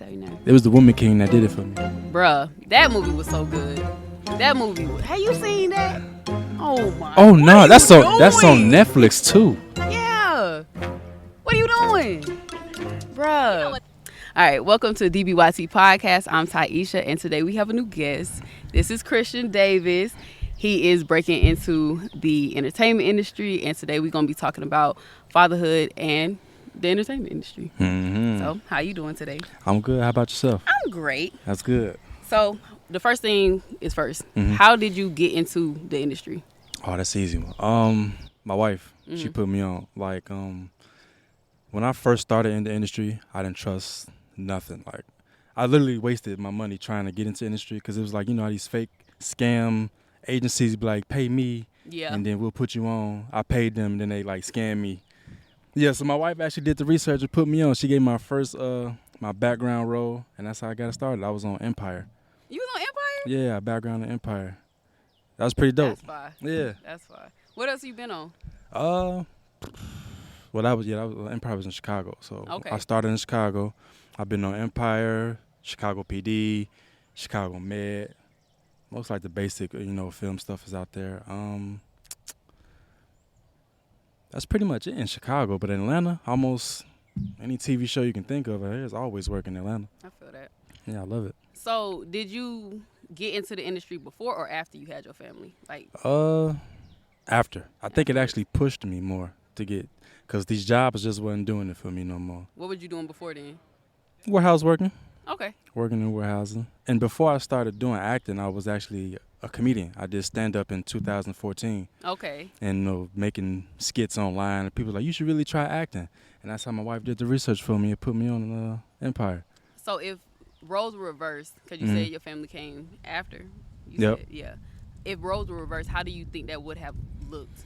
It was the Woman King that did it for me. Bruh, that movie was so good. Have you seen that? Oh my. Oh no, what that's are on you that's on doing? Netflix too. Yeah. What are you doing? Bruh. All right, welcome to DBYT Podcast. I'm Taisha, and today we have a new guest. This is Christian Davis. He is breaking into the entertainment industry, and today we're going to be talking about fatherhood and the entertainment industry. Mm-hmm. So, how you doing today? I'm good. How about yourself? I'm great. That's good. So, the first thing is first. Mm-hmm. How did you get into the industry? Oh, that's easy. My wife, she put me on. Like, when I first started in the industry, I didn't trust nothing. Like, I literally wasted my money trying to get into industry because it was like, how these fake scam agencies be like, pay me, and then we'll put you on. I paid them, and then they like scam me. Yeah, so my wife actually did the research and put me on. She gave me my first my background role, and that's how I got started. I was on Empire. You was on Empire? Yeah, background in Empire. That was pretty dope. That's fine. Yeah. That's fine. What else you been on? Well, that was Empire was in Chicago, so Okay. I started in Chicago. I've been on Empire, Chicago PD, Chicago Med. Most like the basic, film stuff is out there. That's pretty much it in Chicago. But in Atlanta, almost any TV show you can think of, there's always work in Atlanta. I feel that. Yeah, I love it. So, did you get into the industry before or after you had your family? Like, after. I think it actually pushed me more to get, because these jobs just wasn't doing it for me no more. what were you doing before then? Warehouse working. Okay. Working in warehousing. And before I started doing acting, I was actually a comedian. I did stand-up in 2014. Okay. And making skits online. And people were like, you should really try acting. And that's how my wife did the research for me and put me on Empire. So, if roles were reversed, because you said your family came after. Yep. Said, yeah. If roles were reversed, how do you think that would have looked?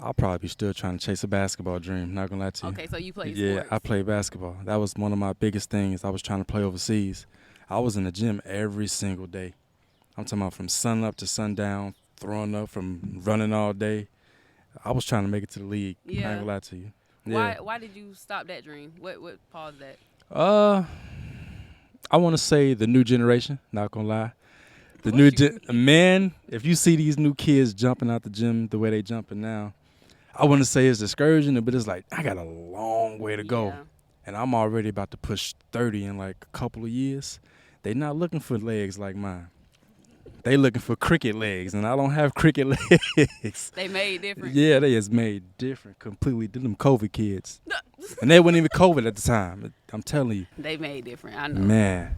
I'll probably be still trying to chase a basketball dream, not gonna lie to you. Okay, so you played Yeah, sports. I played basketball. That was one of my biggest things. I was trying to play overseas. I was in the gym every single day. I'm talking about from sun up to sundown, throwing up, from running all day. I was trying to make it to the league. Yeah. I ain't gonna lie to you. Yeah. Why did you stop that dream? What paused that? I want to say the new generation, not gonna lie. Man, if you see these new kids jumping out the gym the way they jumping now, I want to say it's discouraging, but it's like, I got a long way to go. Yeah. And I'm already about to push 30 in like a couple of years. They not looking for legs like mine. They looking for cricket legs, and I don't have cricket legs. They made different. Yeah, they is made different completely. Them COVID kids. And they weren't even COVID at the time. I'm telling you. They made different. I know. Man.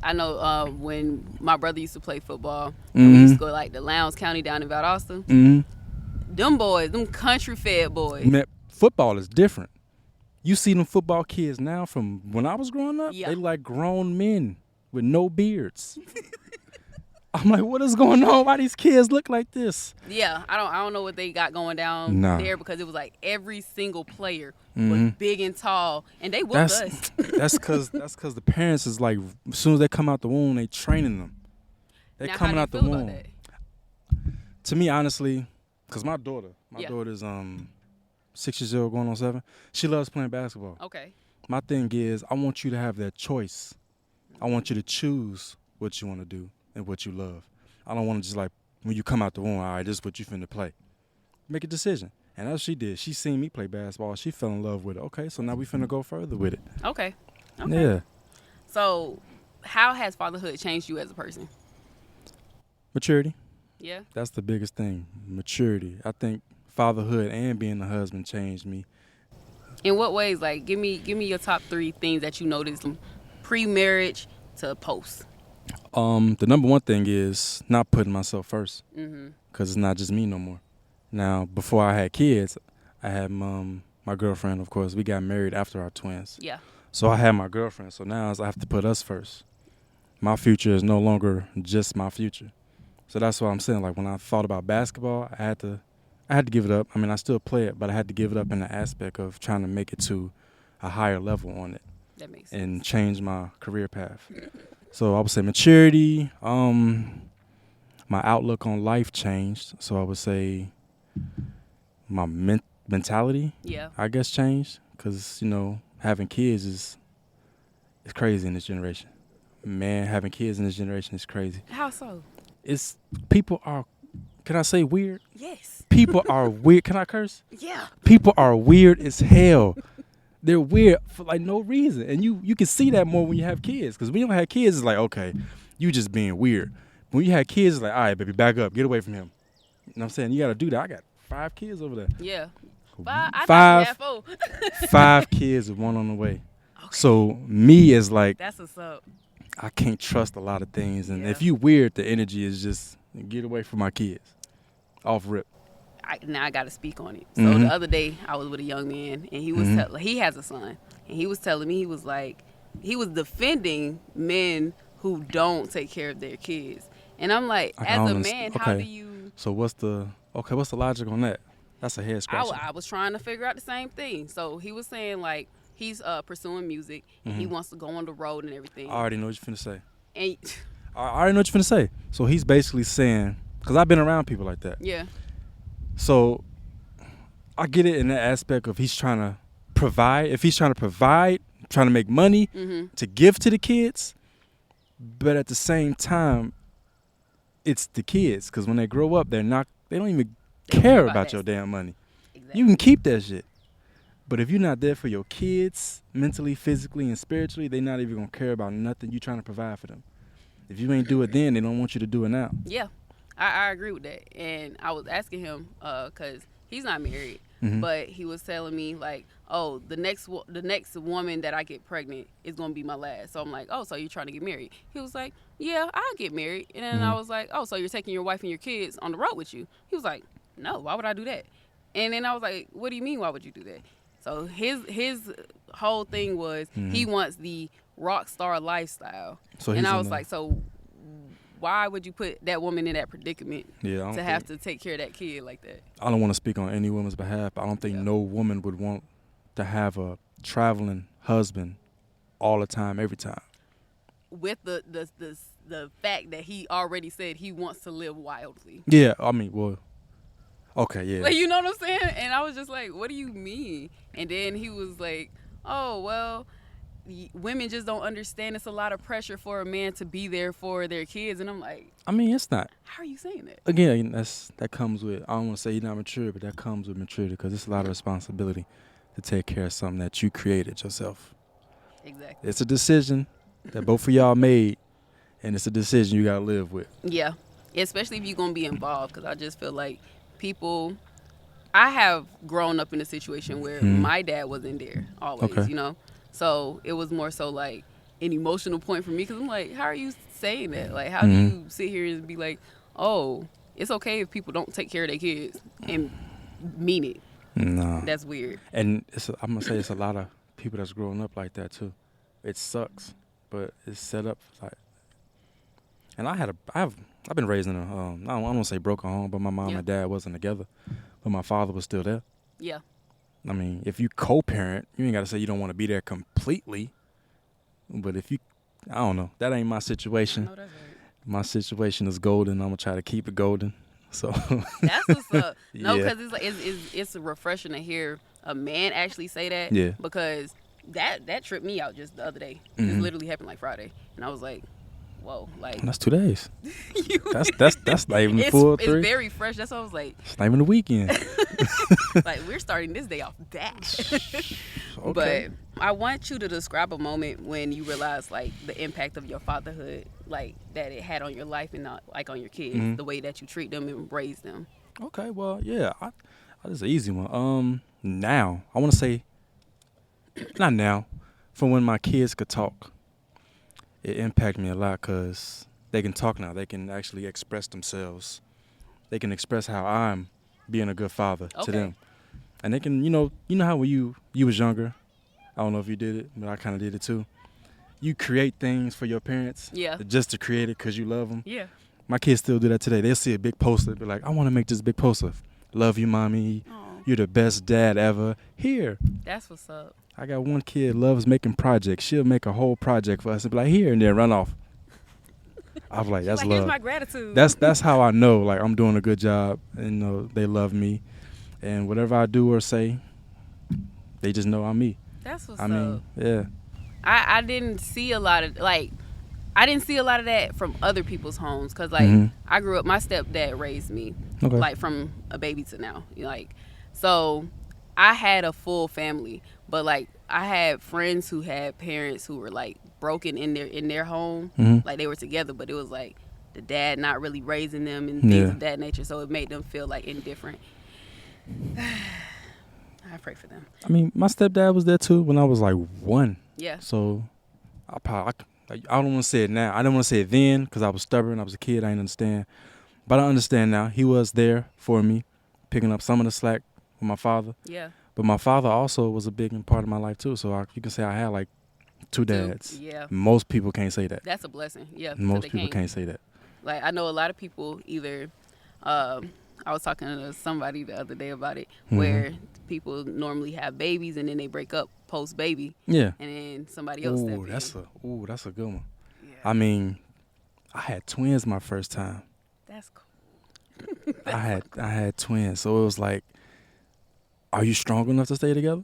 I know when my brother used to play football, and we used to go like the Lowndes County down in Valdosta. Mm-hmm. Them boys, them country fed boys. Man, football is different. You see them football kids now from when I was growing up, Yeah. they like grown men with no beards. I'm like, what is going on? Why these kids look like this? Yeah, I don't know what they got going down there, because it was like every single player was big and tall, and they whooped us. that's because the parents is like, as soon as they come out the womb, they training them. They Now, coming how out do the you feel womb. about To me, honestly, because my daughter's 6 years old, going on 7. She loves playing basketball. that? Okay. My thing is, I want you to have that choice. I want you to choose what you want to do and what you love. I don't want to just like, when you come out the womb, all right, this is what you finna play. Make a decision. And that's what she did. She seen me play basketball. She fell in love with it. Okay, so now we finna go further with it. Okay. Yeah. So, how has fatherhood changed you as a person? Maturity. Yeah. That's the biggest thing. Maturity. I think fatherhood and being a husband changed me. In what ways? Like, give me your top 3 things that you noticed pre-marriage to post. The number one thing is not putting myself first, Mm-hmm. because it's not just me no more. Now, before I had kids, I had my girlfriend, of course. We got married after our twins. Yeah. So I had my girlfriend. So now I have to put us first. My future is no longer just my future. So that's what I'm saying. Like, when I thought about basketball, I had to give it up. I mean, I still play it, but I had to give it up in the aspect of trying to make it to a higher level on it. That makes sense. And change my career path. So I would say maturity. My outlook on life changed. So I would say my mentality, Yeah. I guess, changed. Because, having kids is crazy in this generation. Man, having kids in this generation is crazy. How so? It's people are, can I say weird? Yes. People are weird. Can I curse? Yeah. People are weird as hell. They're weird for like no reason. And you can see that more when you have kids. Because when you don't have kids, it's like, okay, you just being weird. When you have kids, it's like, all right, baby, back up. Get away from him. You know what I'm saying? You got to do that. I got 5 kids over there. Yeah. Five. 5 kids and 1 on the way. Okay. So me is like, that's what's up. I can't trust a lot of things. And yeah. if you weird, the energy is just get away from my kids. Off rip. Now I got to speak on it. So the other day I was with a young man and he was he has a son and he was telling me, he was like, he was defending men who don't take care of their kids. And I'm like, as a man, how do you... So what's the logic on that? That's a head scratcher. I was trying to figure out the same thing. So he was saying like he's pursuing music and he wants to go on the road and everything. I already know what you're finna say. And I already know what you're finna say. So he's basically saying, because I've been around people like that. Yeah. So I get it in that aspect of he's trying to provide. If he's trying to provide, trying to make money to give to the kids, but at the same time, it's the kids, because when they grow up, they don't even care about your damn money. Exactly. You can keep that shit. But if you're not there for your kids, mentally, physically, and spiritually, they're not even going to care about nothing you're trying to provide for them. If you ain't do it then, they don't want you to do it now. Yeah, I agree with that. And I was asking him, because he's not married, but he was telling me, like, oh, the next woman that I get pregnant is going to be my last. So I'm like, oh, so you're trying to get married? He was like, yeah, I'll get married. And then I was like, oh, so you're taking your wife and your kids on the road with you? He was like, no, why would I do that? And then I was like, what do you mean, why would you do that? So his whole thing was he wants the rock star lifestyle. And I was like, so why would you put that woman in that predicament to have to take care of that kid like that? I don't want to speak on any woman's behalf, but I don't think no woman would want to have a traveling husband all the time, every time. With the fact that he already said he wants to live wildly. Yeah, I mean, well, okay, yeah. Like, you know what I'm saying? And I was just like, what do you mean? And then he was like, oh, well, women just don't understand it's a lot of pressure for a man to be there for their kids. And I'm like, I mean, it's not. How are you saying that? Again, that comes with, I don't want to say you're not mature, but that comes with maturity, because it's a lot of responsibility to take care of something that you created yourself. Exactly. It's a decision that both of y'all made, and it's a decision you got to live with. Yeah, especially if you're going to be involved, because I just feel like people, I have grown up in a situation where my dad wasn't there always, you know? So it was more so like an emotional point for me, because I'm like, how are you saying that? Like, how do you sit here and be like, oh, it's okay if people don't take care of their kids and mean it? No. That's weird. And I'm going to say it's a lot of people that's growing up like that too. It sucks, but it's set up like, and I've been raised in a, I don't want to say broken home, but my mom and dad wasn't together, but my father was still there. Yeah. I mean, if you co-parent, you ain't got to say you don't want to be there completely. But if you, I don't know, that ain't my situation. No, that's right. My situation is golden. I'm going to try to keep it golden. So that's what's up. No, because it's like, it's refreshing to hear a man actually say that. Yeah. Because that tripped me out just the other day. It literally happened like Friday. And I was like, whoa, like, that's 2 days. that's not even full 3. It's very fresh. That's what I was like. It's not even the weekend. Like, we're starting this day off that. Okay. But I want you to describe a moment when you realized like the impact of your fatherhood, like that it had on your life and not like on your kids, the way that you treat them and raise them. Okay, well, yeah, that's an easy one. Now I want to say, not now, from when my kids could talk. It impacted me a lot because they can talk now. They can actually express themselves. They can express how I'm being a good father to them. And they can, you know how when you was younger, I don't know if you did it, but I kind of did it too. You create things for your parents just to create it because you love them. Yeah. My kids still do that today. They'll see a big poster, be like, I want to make this big poster. Love you, mommy. Aww. You're the best dad ever. Here. That's what's up. I got one kid loves making projects. She'll make a whole project for us and be like, here, and then run off. I'm like, that's like, love. Here's my gratitude. That's how I know, like, I'm doing a good job, and they love me. And whatever I do or say, they just know I'm me. That's what's I up. mean, yeah. I didn't see a lot of that from other people's homes because I grew up. My stepdad raised me Okay. from a baby to now. So I had a full family, but I had friends who had parents who were broken in their home, like they were together, but it was the dad not really raising them and things of that nature. So it made them feel indifferent. I pray for them. I mean, my stepdad was there too when I was 1. Yeah. So I don't want to say it now. I didn't want to say it then because I was stubborn. I was a kid. I didn't understand. But I understand now. He was there for me, picking up some of the slack with my father. Yeah. But my father also was a big part of my life too. So you can say I had 2 dads. Yeah. Most people can't say that. That's a blessing. Yeah. Most people can't say that. I know a lot of people either. I was talking to somebody the other day about it, where people normally have babies and then they break up post baby. Yeah. And then somebody else step in. That's a good one. Yeah. I mean, I had twins my first time. That's cool. I had twins, so it was are you strong enough to stay together?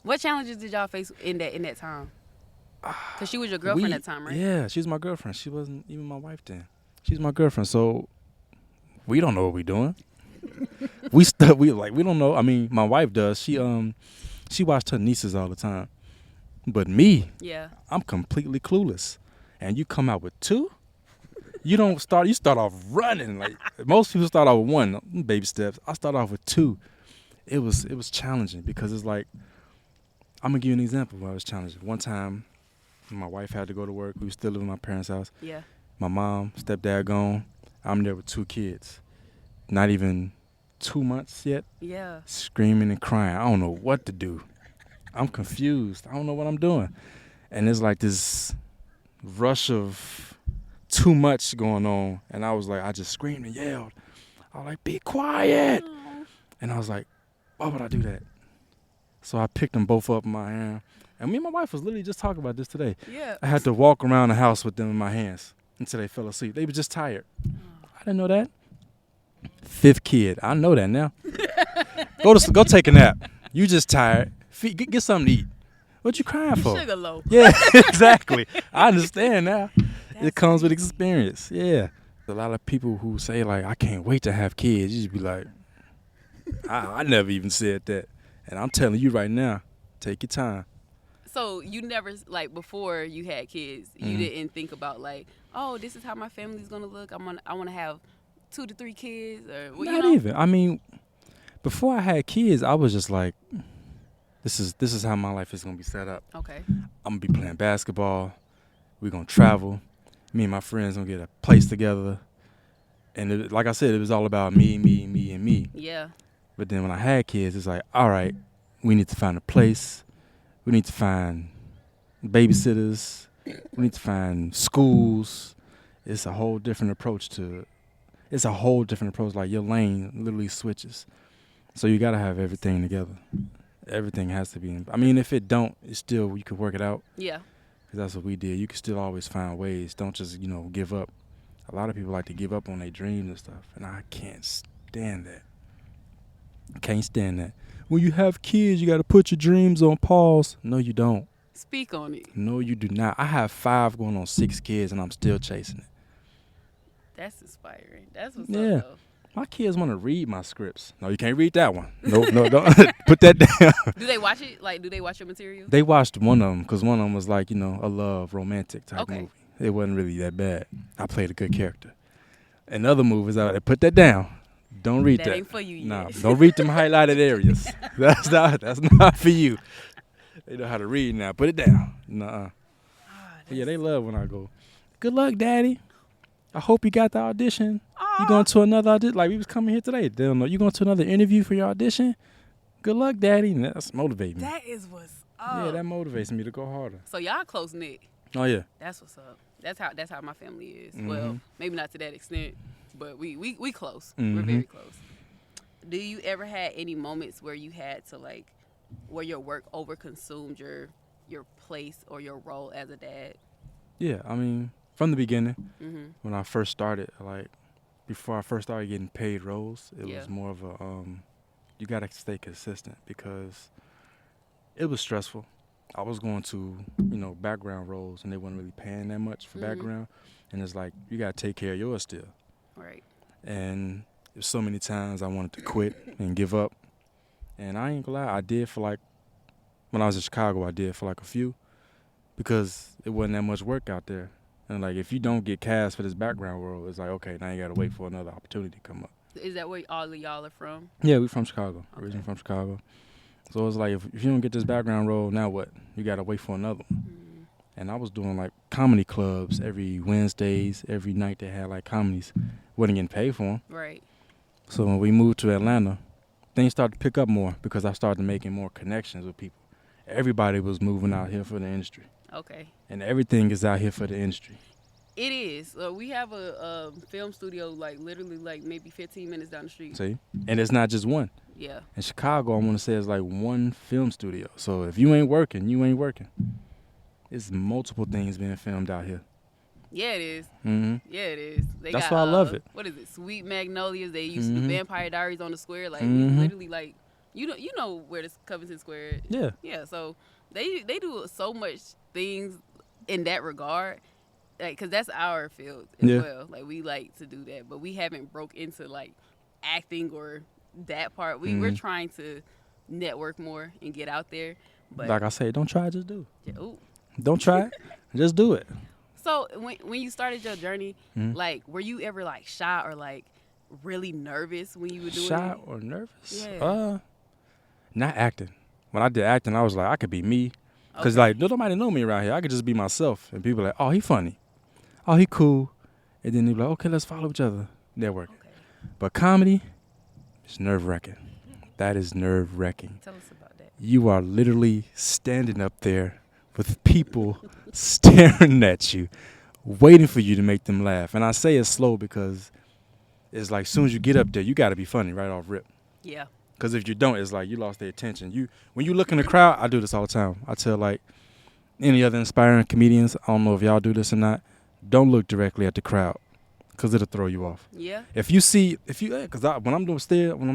What challenges did y'all face in that time? Because she was your girlfriend at the time, right? Yeah, she was my girlfriend. She wasn't even my wife then. She's my girlfriend, so we don't know what we're doing. we don't know. I mean, my wife does. She watched her nieces all the time, but me, I'm completely clueless. And you come out with 2. You don't start. You start off running. Most people start off with 1, baby steps. I start off with 2. It was challenging because it's I'm gonna give you an example where it was challenging. One time, my wife had to go to work. We were still living in my parents' house. Yeah. My mom, stepdad gone. I'm there with 2 kids. Not even 2 months yet. Yeah. Screaming and crying. I don't know what to do. I'm confused. I don't know what I'm doing. And it's this rush of too much going on. And I was I just screamed and yelled. I was be quiet. Aww. And I was why would I do that? So I picked them both up in my hand. And me and my wife was literally just talking about this today. Yeah. I had to walk around the house with them in my hands until they fell asleep. They were just tired. I didn't know that. 5th kid. I know that now. Go take a nap. You just tired. Get something to eat. What you crying for? Sugar low. Yeah, exactly. I understand now. It comes with experience. Yeah. A lot of people who say I can't wait to have kids. You just be I never even said that. And I'm telling you right now, take your time. So you never before you had kids, you didn't think about oh, this is how my family's gonna look. I want to have 2 to 3 kids or Not even. I mean, before I had kids, I was just this is how my life is gonna be set up. Okay. I'm gonna be playing basketball. We're gonna travel. Me and my friends gonna get a place together. And like I said, it was all about me, and me. Yeah. But then when I had kids, it's all right, we need to find a place. We need to find babysitters. We need to find schools. It's a whole different approach your lane literally switches. So you got to have everything together. Everything has to be. I mean, if it don't, it's still, you could work it out. Yeah. Because that's what we did. You can still always find ways. Don't just, give up. A lot of people like to give up on their dreams and stuff. And I can't stand that. Can't stand that. When you have kids, you got to put your dreams on pause. No, you don't. Speak on it. No, you do not. I have 5 going on 6 kids, and I'm still chasing it. That's inspiring. That's what's up, though. My kids want to read my scripts. No, you can't read that one. No, don't. Put that down. Do they watch it? Do they watch your material? They watched one of them because one of them was a love, romantic type movie. It wasn't really that bad. I played a good character. And other movies, I put that down. Don't read that. That ain't for you yet. Nah, don't read them highlighted areas. That's not for you. They know how to read now. Put it down. Nuh-uh. Yeah, they love when I go, good luck, Daddy. I hope you got the audition. You going to another audition? We was coming here today. They don't know. You going to another interview for your audition? Good luck, Daddy. And that's motivating me. That is what's up. Yeah, that motivates me to go harder. So y'all close-knit. Oh, yeah. That's what's up. That's how my family is. Well, maybe not to that extent, but we close. We're very close. Do you ever had any moments where you had to where your work overconsumed your place or your role as a dad? Yeah, I mean, from the beginning, when I first started, before I first started getting paid roles, it was more of a, you got to stay consistent because It was stressful. I was going to, background roles, and they weren't really paying that much for background. And it's like, you got to take care of yours still. Right. And there's so many times I wanted to quit and give up. And I ain't gonna lie, I did for like, when I was in Chicago, I did for like a few, because it wasn't that much work out there. And like, if you don't get cast for this background role, it's like, okay, now you got to wait for another opportunity to come up. Is that where all of y'all are from? Yeah, we from Chicago, Okay. originally from Chicago. So it's like, if you don't get this background role, now what? You got to wait for another one. And I was doing like comedy clubs every Wednesdays, every night they had like comedies. Wasn't getting paid for them. Right. So when we moved to Atlanta, things started to pick up more because I started making more connections with people. Everybody was moving out here for the industry. Okay. And everything is out here for the industry. It is. We have a film studio like literally like maybe 15 minutes down the street. See? And it's not just one. Yeah. In Chicago, I want to say it's like one film studio. So if you ain't working, you ain't working. It's multiple things being filmed out here. Yeah, it is. Mm-hmm. Yeah, it is. That's why I love it. What is it? Sweet Magnolias. They used to do Vampire Diaries on the Square. Like Mm-hmm. literally, like you know where this Covington Square is. Yeah. Yeah. So they do so much things in that regard. Like, cause that's our field as well. Like we like to do that, but we haven't broke into like acting or that part. We're trying to network more and get out there. But Like I say, don't try it, just do. yeah, ooh. Don't try it, just do it. So when you started your journey, like were you ever like shy or like really nervous when you were doing Shy it? or nervous? Yeah. Not acting. When I did acting, I was like, I could be me. Because like, nobody know me around here. I could just be myself. And people like, oh, he funny. Oh, he cool. And then they be like, okay, let's follow each other. Networking. Okay. But comedy, it's nerve-wracking. That is nerve-wracking. Tell us about that. You are literally standing up there with people staring at you, waiting for you to make them laugh. And I say it's slow because it's like as soon as you get up there, you got to be funny right off rip. Yeah. Because if you don't, it's like you lost their attention. When you look in the crowd, I do this all the time. I tell like any other inspiring comedians, I don't know if y'all do this or not, don't look directly at the crowd because it'll throw you off. Yeah. Because when I'm on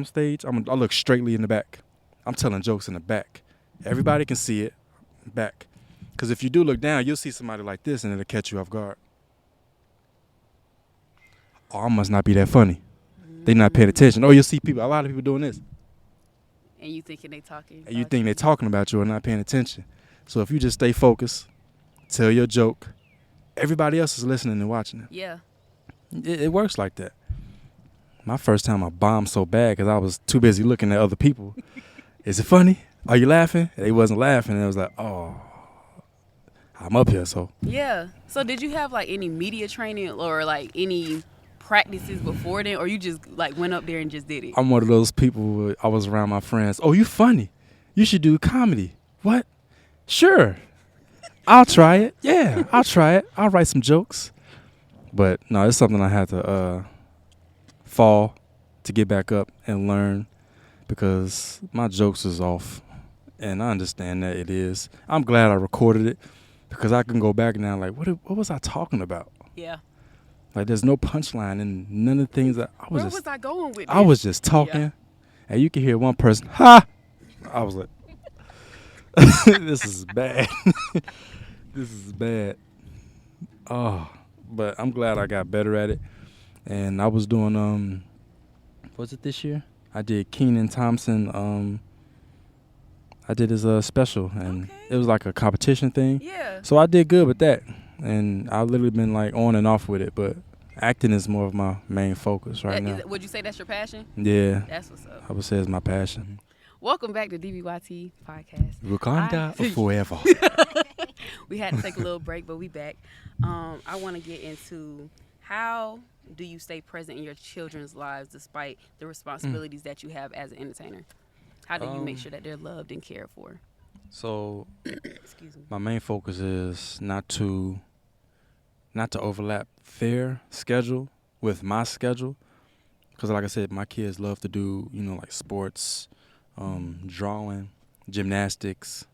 stage, I look straightly in the back. I'm telling jokes in the back. Everybody can see it back. Because if you do look down, you'll see somebody like this and it'll catch you off guard. Oh, I must not be that funny. They not paying attention. Oh, you'll see a lot of people doing this. And you thinking they talking. And you think they're talking about you or not paying attention. So if you just stay focused, tell your joke, everybody else is listening and watching it. Yeah. It works like that. My first time I bombed so bad because I was too busy looking at other people. Is it funny? Are you laughing? And they wasn't laughing. And I was like, oh, I'm up here, so. Yeah. So did you have like any media training or like any practices before then, or you just like went up there and just did it? I'm one of those people. I was around my friends. Oh, you funny? You should do comedy. What? Sure. I'll try it. Yeah, I'll try it. I'll write some jokes. But no, it's something I had to fall to get back up and learn because my jokes is off, and I understand that it is. I'm glad I recorded it because I can go back now like, what was I talking about? Yeah. Like, there's no punchline and none of the things that Where was I going with this? I was just talking, and you can hear one person, ha! I was like, this is bad. This is bad. Oh, but I'm glad I got better at it. And I was doing, was it this year? I did Kenan Thompson. I did his special, and it was like a competition thing. Yeah. So I did good with that. And I've literally been like on and off with it, but acting is more of my main focus right now. Would you say that's your passion? Yeah. That's what's up. I would say it's my passion. Welcome back to DBYT Podcast. Wakanda forever. We had to take a little break, but we back. I want to get into how do you stay present in your children's lives despite the responsibilities that you have as an entertainer? How do you make sure that they're loved and cared for? So, Excuse me. my main focus is not to overlap their schedule with my schedule, because like I said, my kids love to do like sports, drawing, gymnastics.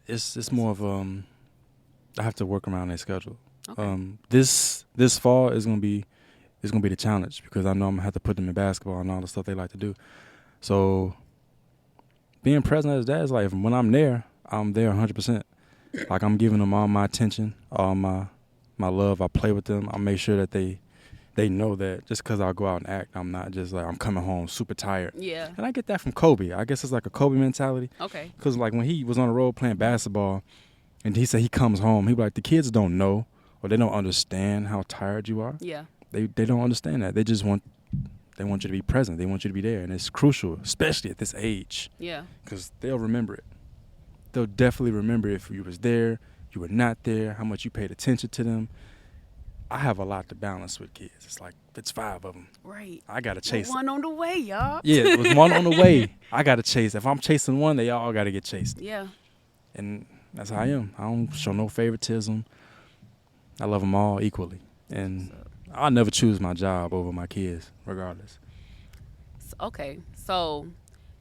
It's more of I have to work around their schedule. Okay. This fall is gonna be the challenge because I know I'm gonna have to put them in basketball and all the stuff they like to do. So being present as dad is like when I'm there 100%. Like I'm giving them all my attention, all my love. I play with them. I make sure that they know that just because I'll go out and act, I'm not just like I'm coming home super tired. Yeah. And I get that from Kobe. I guess it's like a Kobe mentality. Okay. Because like when he was on the road playing basketball, and he said he comes home, he be like, the kids don't know or they don't understand how tired you are. Yeah. They don't understand that. They just want you to be present. They want you to be there, and it's crucial, especially at this age. Yeah. Because they'll remember it. They'll definitely remember if you was there, you were not there, how much you paid attention to them. I have a lot to balance with kids. It's like it's 5 of them. Right. I gotta chase one on the way, y'all. Yeah, it was one on the way. I gotta chase. If I'm chasing one, they all gotta get chased. Yeah. And that's how I am. I don't show no favoritism. I love them all equally, and I'll never choose my job over my kids, regardless. Okay, so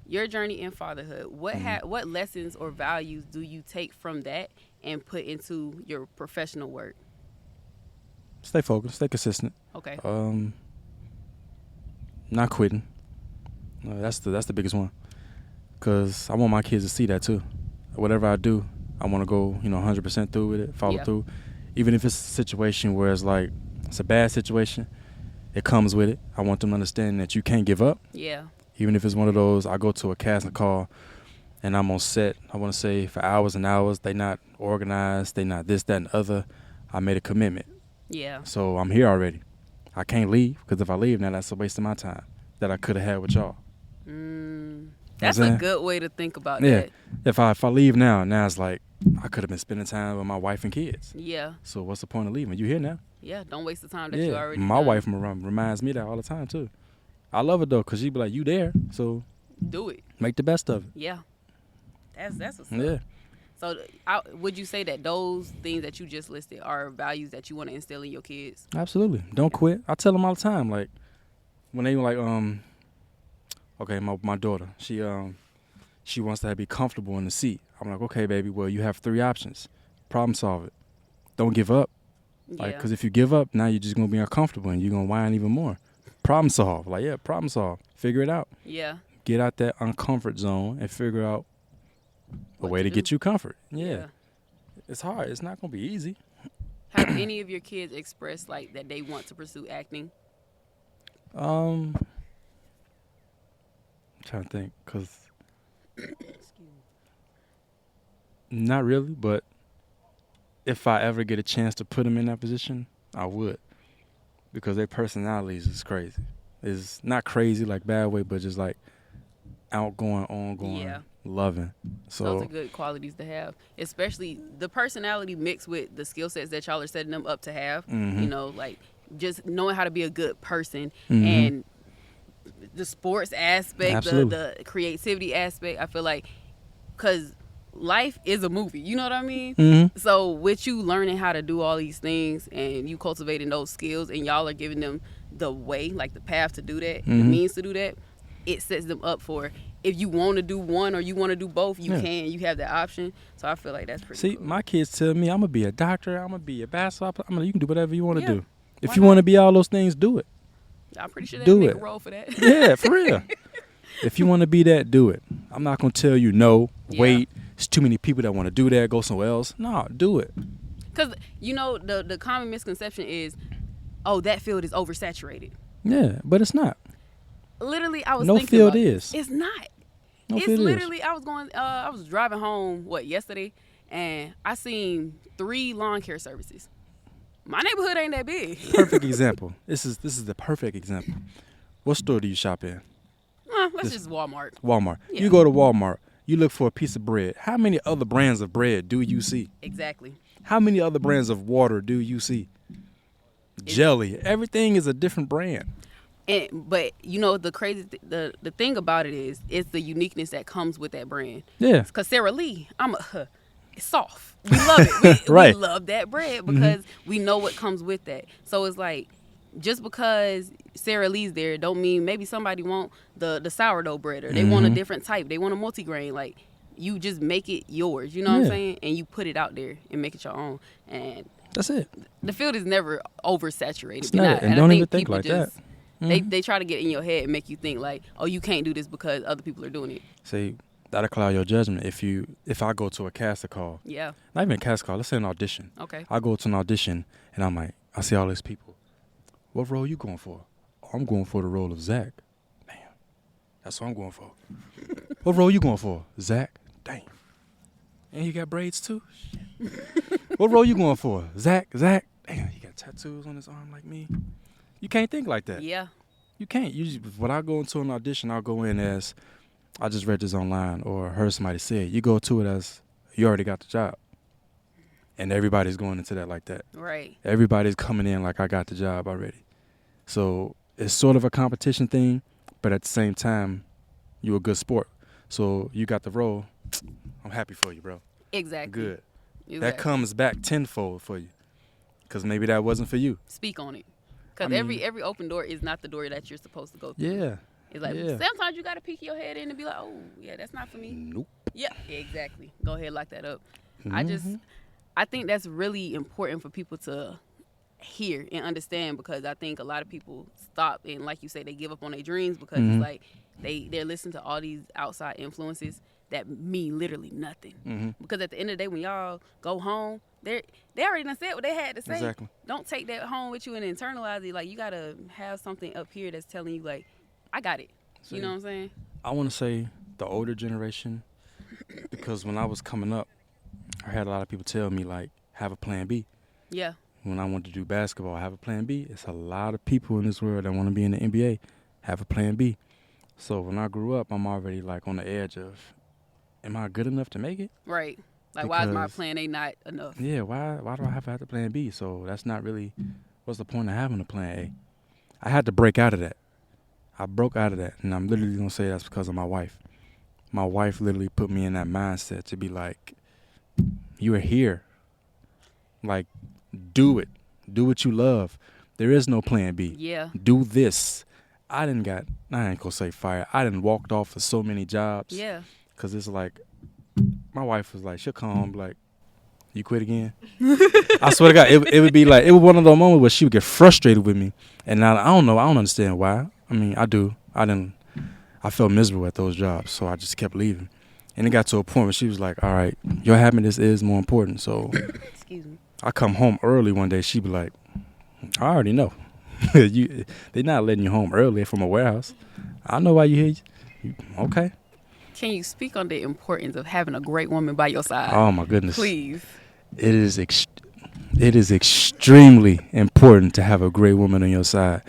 your journey in fatherhood, what lessons or values do you take from that and put into your professional work? Stay focused, stay consistent. Okay. Not quitting. That's the biggest one, because I want my kids to see that too. Whatever I do, I want to go 100% through with it, follow through. Even if it's a situation where it's like it's a bad situation, it comes with it. I want them to understand that you can't give up. Yeah. Even if it's one of those, I go to a casting call and I'm on set, I want to say for hours and hours, they not organized, they not this, that, and the other. I made a commitment. Yeah. So I'm here already. I can't leave, because if I leave now, that's a waste of my time that I could have had with y'all. That's a good way to think about that. If I leave now it's like I could have been spending time with my wife and kids. Yeah. So what's the point of leaving? You here now? Yeah, don't waste the time that you already My done. wife reminds me that all the time too. I love it though, because she be like, you there, so do it. Make the best of it. Yeah. That's what's up. Yeah. So would you say that those things that you just listed are values that you want to instill in your kids? Absolutely. Don't quit. I tell them all the time, like when they like okay, my daughter, she wants to be comfortable in the seat. I'm like, okay, baby, well, you have 3 options. Problem solve it. Don't give up. Like, because if you give up, now you're just going to be uncomfortable and you're going to whine even more. Problem solve. Like, yeah, problem solve. Figure it out. Yeah. Get out that uncomfort zone and figure out a way to get you comfort. Yeah. It's hard. It's not going to be easy. Have any of your kids expressed, like, that they want to pursue acting? I'm trying to think, because not really, but if I ever get a chance to put them in that position, I would, because their personalities is crazy. It's not crazy like bad way, but just like outgoing, ongoing, loving. So those are good qualities to have, especially the personality mixed with the skill sets that y'all are setting them up to have. Mm-hmm. You know, like just knowing how to be a good person and the sports aspect, the creativity aspect. I feel like, because life is a movie, you know what I mean? So with you learning how to do all these things and you cultivating those skills and y'all are giving them the way, like the path to do that, the means to do that, it sets them up for, if you want to do one or you want to do both, you can. You have that option. So I feel like that's pretty cool. My kids tell me, I'm going to be a doctor, I'm going to be a basketball player. You can do whatever you want to do. If you want to be all those things, do it. I'm pretty sure they make a role for that. Yeah, for real. If you want to be that, do it. I'm not going to tell you no, wait, there's too many people that want to do that, go somewhere else. No, do it. Because, you know, the common misconception is, oh, that field is oversaturated. Yeah, but it's not. Literally, I was thinking about field is. It's not. No it's field literally, is. I was driving home, yesterday, and I seen 3 lawn care services. My neighborhood ain't that big. Perfect example. This is the perfect example. What store do you shop in? That's just Walmart. Walmart. Yeah. You go to Walmart. You look for a piece of bread. How many other brands of bread do you see? Exactly. How many other brands of water do you see? Jelly. Everything is a different brand. But you know the crazy the thing about it is it's the uniqueness that comes with that brand. Yeah. Because Sara Lee, it's soft. We love it. Right. We love that bread because we know what comes with that. So it's like, just because Sara Lee's there don't mean maybe somebody want the sourdough bread or they want a different type. They want a multigrain. Like, you just make it yours. You know what I'm saying? And you put it out there and make it your own. And that's it. The field is never oversaturated. It's not, and don't even think like that. They try to get in your head and make you think like, oh, you can't do this because other people are doing it. See, that'll cloud your judgment. If I go to a casting call, Yeah. not even a casting call, let's say an audition. Okay. I go to an audition and I'm like, I see all these people. What role you going for? Oh, I'm going for the role of Zach. Damn, that's what I'm going for. What role you going for? Zach. Damn. And he got braids too. What role you going for? Zach. Damn, he got tattoos on his arm like me. You can't think like that. Yeah. You can't. When I go into an audition, I'll go in as, I just read this online or heard somebody say it. You go to it as, you already got the job. And everybody's going into that like that. Right. Everybody's coming in like I got the job already. So it's sort of a competition thing, but at the same time, you're a good sport. So you got the role. I'm happy for you, bro. Exactly. Good. Exactly. That comes back tenfold for you. Because maybe that wasn't for you. Speak on it. Because every open door is not the door that you're supposed to go through. Yeah. It's like, sometimes you got to peek your head in and be like, oh, yeah, that's not for me. Nope. Yeah, exactly. Go ahead, lock that up. Mm-hmm. I think that's really important for people to hear and understand, because I think a lot of people stop and, like you say, they give up on their dreams because it's like they're listening to all these outside influences that mean literally nothing. Mm-hmm. Because at the end of the day, when y'all go home, they already done said what they had to say. Exactly. Don't take that home with you and internalize it. Like, you got to have something up here that's telling you, like, I got it. You know what I'm saying? I want to say the older generation, because when I was coming up, I had a lot of people tell me, like, have a plan B. Yeah. When I wanted to do basketball, have a plan B. It's a lot of people in this world that want to be in the NBA. Have a plan B. So when I grew up, I'm already, like, on the edge of, am I good enough to make it? Right. Like, why is my plan A not enough? Yeah, why do I have to have the plan B? So that's not really, what's the point of having a plan A? I had to break out of that. I broke out of that, and I'm literally going to say that's because of my wife. My wife literally put me in that mindset to be like, you are here. Like, do it. Do what you love. There is no plan B. Yeah. Do this. I ain't going to say fire. I done walked off for so many jobs. Yeah. Because it's like, my wife was like, she'll come home like, you quit again? I swear to God, it would be like, it was one of those moments where she would get frustrated with me. And now, I don't understand why. I mean, I do. I felt miserable at those jobs, so I just kept leaving. And it got to a point where she was like, all right, your happiness is more important. So excuse me. I come home early one day, she'd be like, I already know. They're not letting you home early from a warehouse. I know why you're here. Okay. Can you speak on the importance of having a great woman by your side? Oh, my goodness. Please. It is extremely important to have a great woman on your side.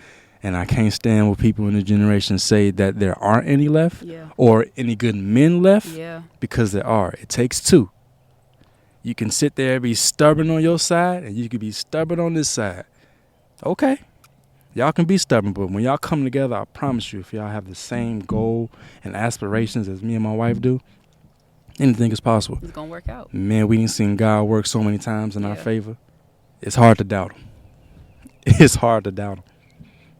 And I can't stand when people in the generation say that there aren't any left or any good men left, because there are. It takes two. You can sit there and be stubborn on your side, and you can be stubborn on this side. Okay. Y'all can be stubborn, but when y'all come together, I promise you, if y'all have the same goal and aspirations as me and my wife do, anything is possible. It's going to work out. Man, we done seen God work so many times in our favor. It's hard to doubt him. It's hard to doubt him.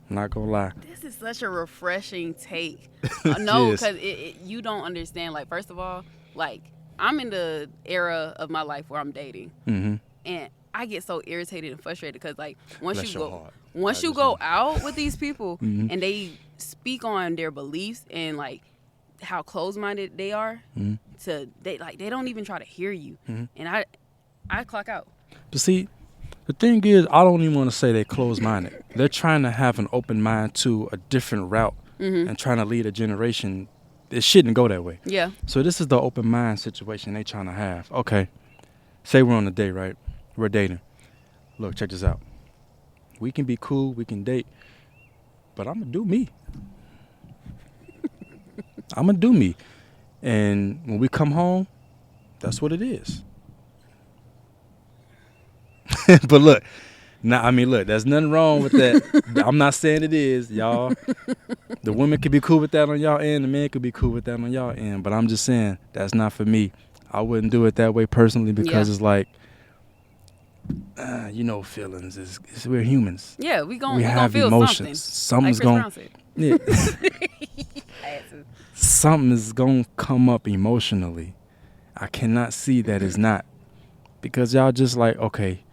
I'm not going to lie. This is such a refreshing take. No, because you don't understand. Like, first of all, like, I'm in the era of my life where I'm dating. Mm-hmm. And I get so irritated and frustrated because, like, once you go out with these people and they speak on their beliefs and, like, how closed-minded they are, they don't even try to hear you. And I clock out. But see, the thing is, I don't even want to say they're closed-minded. They're trying to have an open mind to a different route and trying to lead a generation. It shouldn't go that way. Yeah. So this is the open mind situation they're trying to have. Okay, say we're on a date, right? We're dating. Look, check this out. We can be cool, we can date, but I'm going to do me. I'm going to do me. And when we come home, that's what it is. But look, there's nothing wrong with that. I'm not saying it is, y'all. The women could be cool with that on y'all end, the men could be cool with that on y'all end. But I'm just saying, that's not for me. I wouldn't do it that way personally because it's like, feelings. We're humans. Yeah, we have feel emotions. Something's like going. Yeah. Something is going to come up emotionally. I cannot see that it's not. Because y'all just like, okay,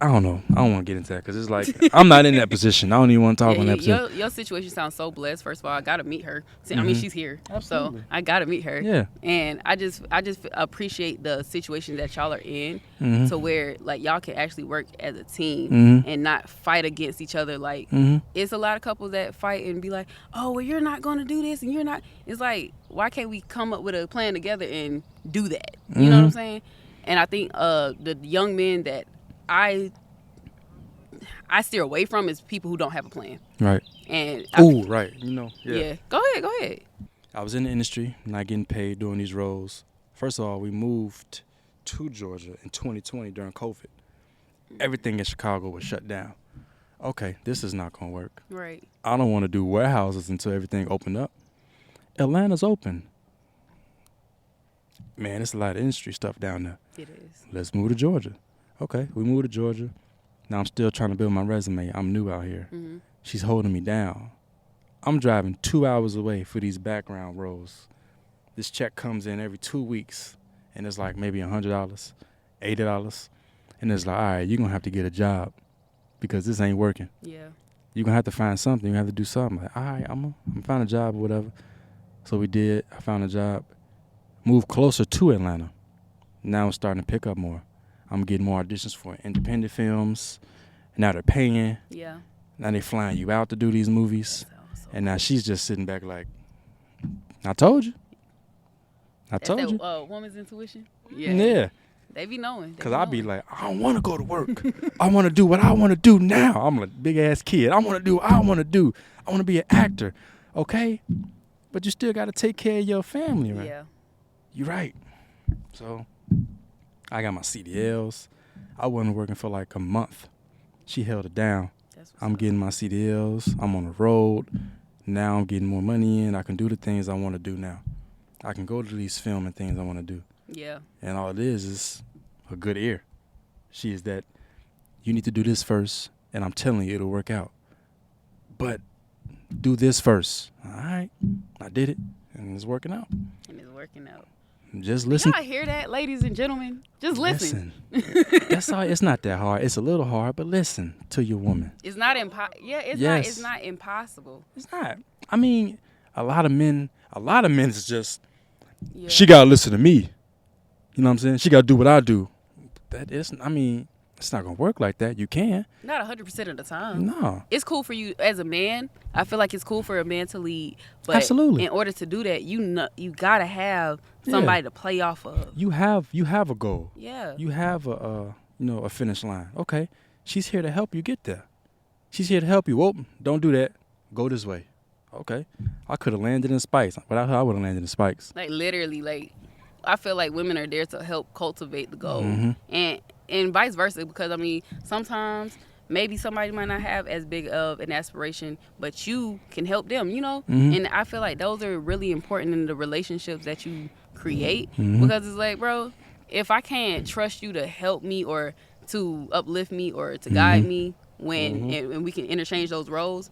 I don't know. I don't want to get into that because it's like I'm not in that position. I don't even want to talk on that position. Your situation sounds so blessed. First of all, I gotta meet her. See, I mean, she's here, Absolutely. so I gotta meet her. Yeah. And I just appreciate the situation that y'all are in, to where like y'all can actually work as a team and not fight against each other. Like it's a lot of couples that fight and be like, oh, well, you're not gonna do this and you're not. It's like, why can't we come up with a plan together and do that? You know what I'm saying? And I think the young men that I steer away from is people who don't have a plan. Right. And right. You know. Yeah. Go ahead. I was in the industry, not getting paid, doing these roles. First of all, we moved to Georgia in 2020 during COVID. Everything in Chicago was shut down. Okay, this is not gonna work. Right. I don't want to do warehouses until everything opened up. Atlanta's open. Man, there's a lot of industry stuff down there. It is. Let's move to Georgia. Okay, we moved to Georgia. Now I'm still trying to build my resume. I'm new out here. She's holding me down. I'm driving 2 hours away for these background roles. This check comes in every 2 weeks, and it's like maybe $100, $80. And it's like, all right, you're going to have to get a job because this ain't working. Yeah. You're going to have to find something. You have to do something. Like, all right, I'm going to find a job or whatever. So we did. I found a job. Moved closer to Atlanta. Now I'm starting to pick up more. I'm getting more auditions for independent films. Now they're paying. Yeah. Now they flying you out to do these movies. And now she's just sitting back like, I told you. I told you. Woman's intuition? Yeah. They be knowing. Because I be like, I don't want to go to work. I want to do what I want to do now. I'm a big-ass kid. I want to do what I want to do. I want to be an actor. Okay? But you still got to take care of your family, right? Yeah. You're right. So I got my CDLs. I wasn't working for like a month. She held it down. I'm getting my CDLs. I'm on the road. Now I'm getting more money in. I can do the things I want to do now. I can go to these filming things I want to do. Yeah. And all it is a good ear. She is that, you need to do this first, and I'm telling you it'll work out. But do this first. All right. I did it, and it's working out. Just listen. Y'all hear that, ladies and gentlemen? Just listen. That's all. It's not that hard. It's a little hard, but listen to your woman. It's not it's not impossible. It's not. I mean, a lot of men is just, she got to listen to me. You know what I'm saying? She got to do what I do. It's not going to work like that. You can. Not 100% of the time. No. It's cool for you as a man. I feel like it's cool for a man to lead. But absolutely. In order to do that, you got to have somebody to play off of. You have a goal. Yeah. You have a finish line. Okay. She's here to help you get there. She's here to help you. Well, don't do that. Go this way. Okay. I could have landed in spikes. Without her, I would have landed in spikes. Like literally, like I feel like women are there to help cultivate the goal. And vice versa, because I mean, sometimes maybe somebody might not have as big of an aspiration, but you can help them, you know? And I feel like those are really important in the relationships that you create, because it's like, bro, if I can't trust you to help me or to uplift me or to guide me and we can interchange those roles,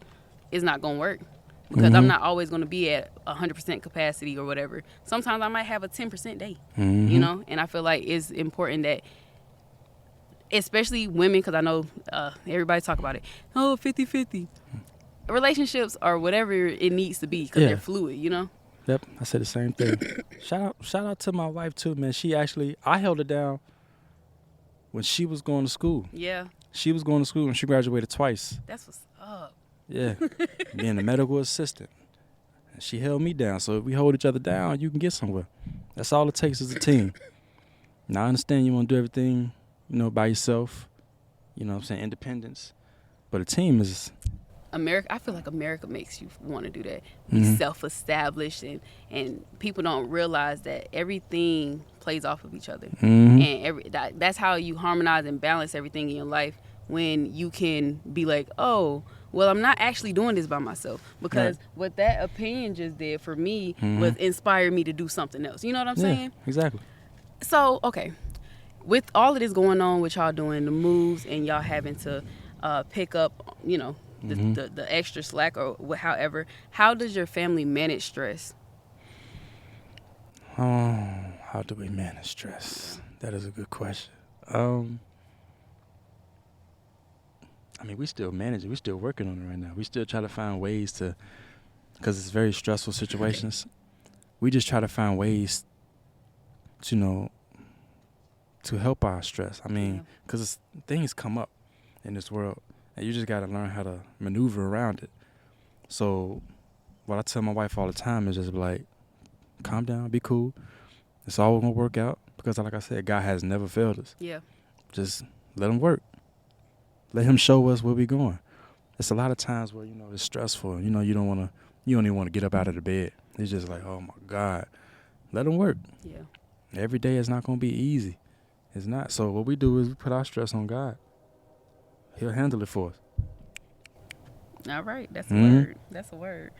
it's not going to work. Because I'm not always going to be at 100% capacity or whatever. Sometimes I might have a 10% day, you know? And I feel like it's important that, especially women, because I know everybody talk about it, 50-50. Relationships are whatever it needs to be, because they're fluid, you know? Yep, I said the same thing. Shout out to my wife too, man. I held her down when she was going to school. Yeah. She was going to school and she graduated twice. That's what's up. Yeah, being a medical assistant. And she held me down. So if we hold each other down, you can get somewhere. That's all it takes is a team. Now I understand you want to do everything, by yourself. You know what I'm saying? Independence. But a team is... America, I feel like America makes you want to do that. Be self-established, and people don't realize that everything plays off of each other. And that's how you harmonize and balance everything in your life, when you can be like, oh, well, I'm not actually doing this by myself, because what that opinion just did for me was inspire me to do something else. You know what I'm saying? Exactly. So, okay, with all of this going on with y'all doing the moves and y'all having to pick up, the extra slack or however, how does your family manage stress? How do we manage stress? That is a good question. I mean, we still manage it. We're still working on it right now. We still try to find ways to, because it's very stressful situations. We just try to find ways to, to help our stress. I mean, because things come up in this world, and you just got to learn how to maneuver around it. So what I tell my wife all the time is just like, calm down, be cool. It's all going to work out because, like I said, God has never failed us. Yeah. Just let him work. Let him show us where we're going. It's a lot of times where, it's stressful. You don't even want to get up out of the bed. It's just like, oh, my God. Let him work. Yeah. Every day is not going to be easy. It's not. So what we do is we put our stress on God. He'll handle it for us. All right. That's a word. That's a word.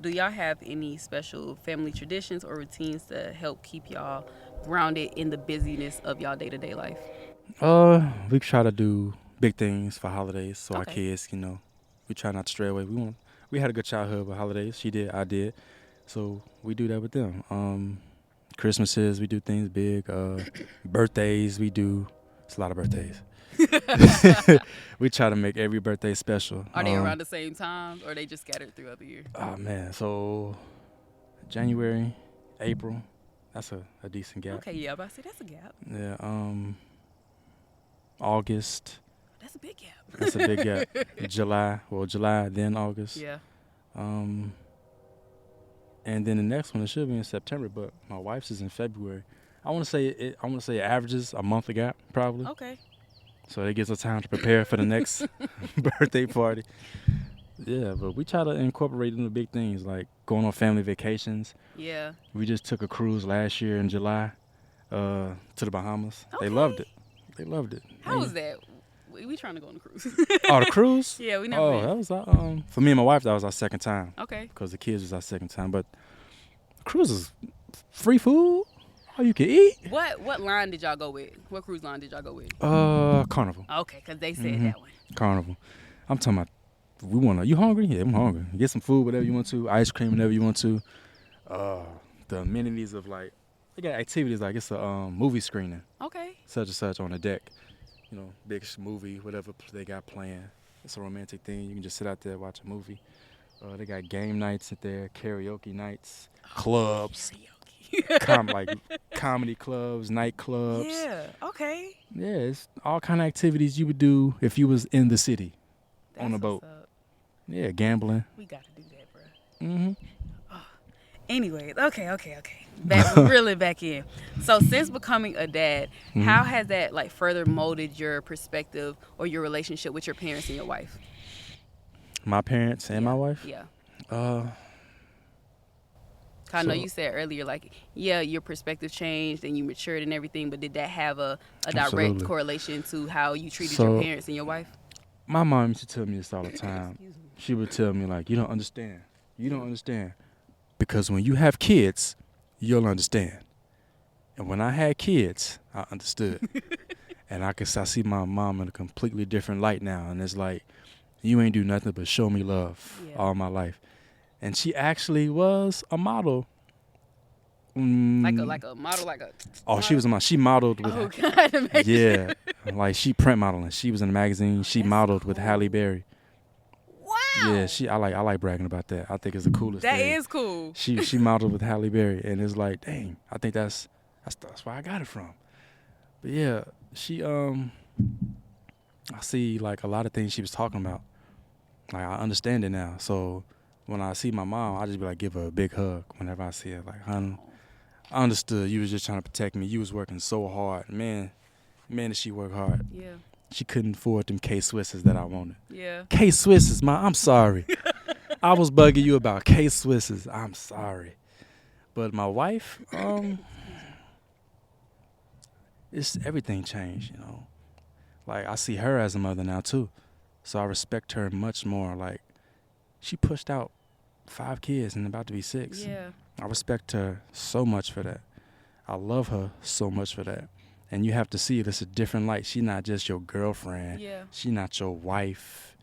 Do y'all have any special family traditions or routines to help keep y'all grounded in the busyness of y'all day-to-day life? We try to do big things for holidays so our Okay. kids, we try not to stray away. We had a good childhood with holidays. She did, I did. So we do that with them. Christmases, we do things big. Birthdays, it's a lot of birthdays. We try to make every birthday special. Are they around the same time or are they just scattered throughout the year? Oh, man. So January, April, that's a decent gap. Okay, yeah, but I say that's a gap. Yeah. August. That's a big gap. That's a big gap. July, then August. Yeah. And then the next one, it should be in September, but my wife's is in February. I want to say it averages a month a gap, probably. Okay. So it gives us time to prepare for the next birthday party. Yeah, but we try to incorporate into big things like going on family vacations. Yeah. We just took a cruise last year in July to the Bahamas. Okay. They loved it. How was that? We trying to go on a cruise. Oh, the cruise? Yeah, we never been. That was for me and my wife, that was our second time. Okay. Because the kids was our second time. But the cruise is free food. All you can eat. What line did y'all go with? What cruise line did y'all go with? Carnival. Okay, because they said that one. Carnival. I'm talking about, you hungry? Yeah, I'm hungry. Get some food, whatever you want to. Ice cream, whatever you want to. The amenities of they got activities like it's a movie screening. Okay. Such and such on the deck. Big movie, whatever they got playing. It's a romantic thing. You can just sit out there, watch a movie. They got game nights at there, karaoke nights, clubs. Comedy clubs, nightclubs. Yeah, okay. Yeah, it's all kind of activities you would do if you was in the city on a boat. Yeah, gambling. We got to do that, bro. Mm-hmm. Anyways, okay. Really back in. So since becoming a dad, how has that further molded your perspective or your relationship with your parents and your wife? My parents and my wife? Yeah. I know you said earlier, your perspective changed and you matured and everything, but did that have a direct correlation to how you treated your parents and your wife? My mom used to tell me this all the time. She would tell me, you don't understand. You don't understand. Because when you have kids, you'll understand. And when I had kids, I understood. And I see my mom in a completely different light now. And it's you ain't do nothing but show me love all my life. And she actually was a model. Like a model, Oh, she was a model. She modeled with. Oh, God, yeah, she print modeling. She was in a magazine. She modeled with Halle Berry. Wow. Yeah, I like bragging about that. I think it's the coolest thing. That is cool. She modeled with Halle Berry, and it's dang. I think that's where I got it from. But yeah, she I see a lot of things she was talking about. I understand it now. So when I see my mom, I just be give her a big hug whenever I see her. Hon, I understood you was just trying to protect me. You was working so hard. Man, did she work hard. Yeah. She couldn't afford them K-Swisses that I wanted. Yeah. K-Swisses, I'm sorry. I was bugging you about K-Swisses. I'm sorry. But my wife, it's everything changed, I see her as a mother now too. So I respect her much more. She pushed out 5 kids and about to be 6. Yeah. I respect her so much for that. I love her so much for that. And you have to see it. It's a different light. She's not just your girlfriend. Yeah. She's not your wife.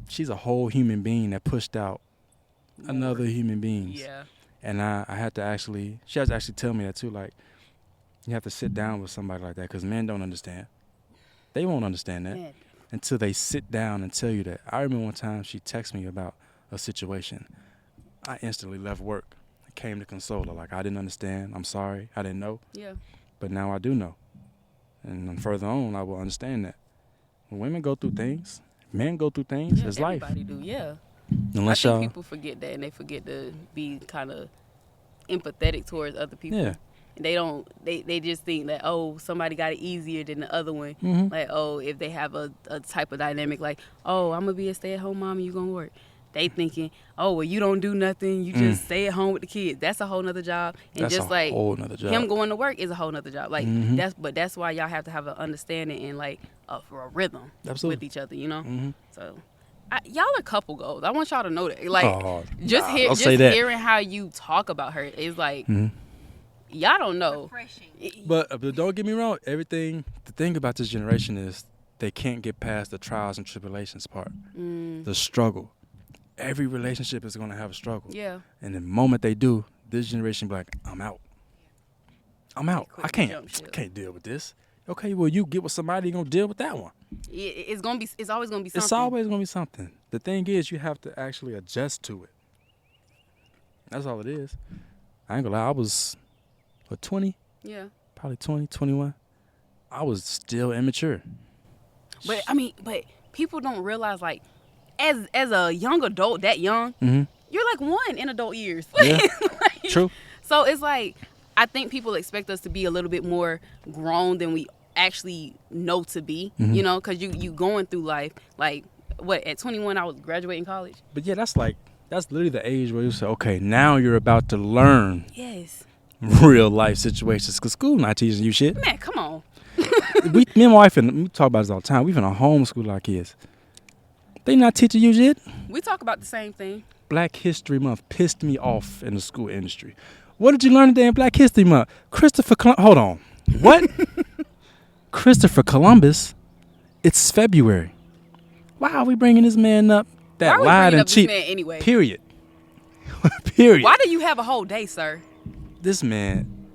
She's a whole human being that pushed out another human being. Yeah. And I had to she has to actually tell me that too. You have to sit down with somebody like that because men don't understand. They won't understand that. Man. until they sit down and tell you that. I remember one time she texted me about a situation. I instantly left work. I came to console her. Like, I didn't understand. I'm sorry. I didn't know. Yeah. But now I do know. And then further on, I will understand that. When women go through things, men go through things, it's life. Everybody do, yeah. Unless I think people forget that, and they forget to be kind of empathetic towards other people. Yeah. They just think that, oh, somebody got it easier than the other one. Mm-hmm. Like, oh, if they have a type of dynamic, like, oh, I'm going to be a stay-at-home mom and you going to work. They thinking, oh, well, you don't do nothing. You just stay at home with the kids. That's a whole nother job. And That's just a like whole nother job. Him going to work is a whole nother job. Like, Mm-hmm. that's why y'all have to have an understanding and like a rhythm Absolutely. with each other, you know? Mm-hmm. So y'all are couple goals. I want y'all to know that. Like, just I'll say that. hearing how you talk about her is like, y'all don't know. Refreshing. But don't get me wrong. The thing about this generation is they can't get past the trials and tribulations part. The struggle. Every relationship is going to have a struggle. Yeah. And the moment they do, this generation be like, I'm out. I'm out. I can't deal with this. Okay, well, you get with somebody, you're going to deal with that one. It's always gonna be something. It's always going to be something. The thing is, you have to actually adjust to it. That's all it is. I ain't gonna lie, I was, 20? Yeah. Probably 20, 21. I was still immature. But people don't realize, like, as a young adult, that young, you're like one in adult years. Yeah. Like, True. So it's like, I think people expect us to be a little bit more grown than we actually know to be, you know, because you going through life. Like, at 21, I was graduating college. But yeah, that's literally the age where you say, okay, now you're about to learn Yes. real life situations, because school not teaching you shit. Man, come on. Me and my wife, we talk about this all the time. We finna homeschool our kids. They not teaching you shit. We talk about the same thing. Black History Month pissed me off in the school industry. What did you learn today in Black History Month? Hold on. What? Christopher Columbus? It's February. Why are we bringing this man up that lied and cheap? This man anyway? Period. Period. Why do you have a whole day, sir? This man,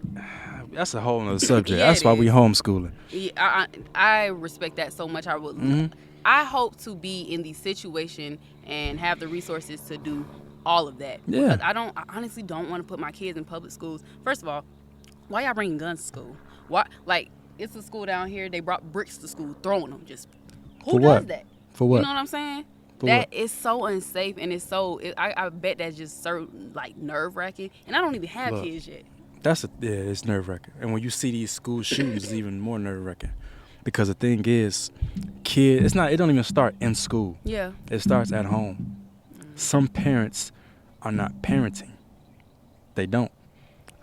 that's a whole nother subject. Yeah, That's why we is. homeschooling. Yeah, I respect that so much. I would. I hope to be in the situation and have the resources to do all of that. Yeah. Because I honestly don't want to put my kids in public schools. First of all, why y'all bringing guns to school? Why? Like, it's a school down here. They brought bricks to school, throwing them. Just who For does what? that? For what? You know what I'm saying? For That what? is so unsafe, and it's so. I bet that's just so like nerve wracking. And I don't even have Look. kids yet. It's nerve wracking. And when you see these school shootings, it's even more nerve wracking. Because the thing is, it don't even start in school. Yeah. It starts at home. Some parents are not parenting. They don't.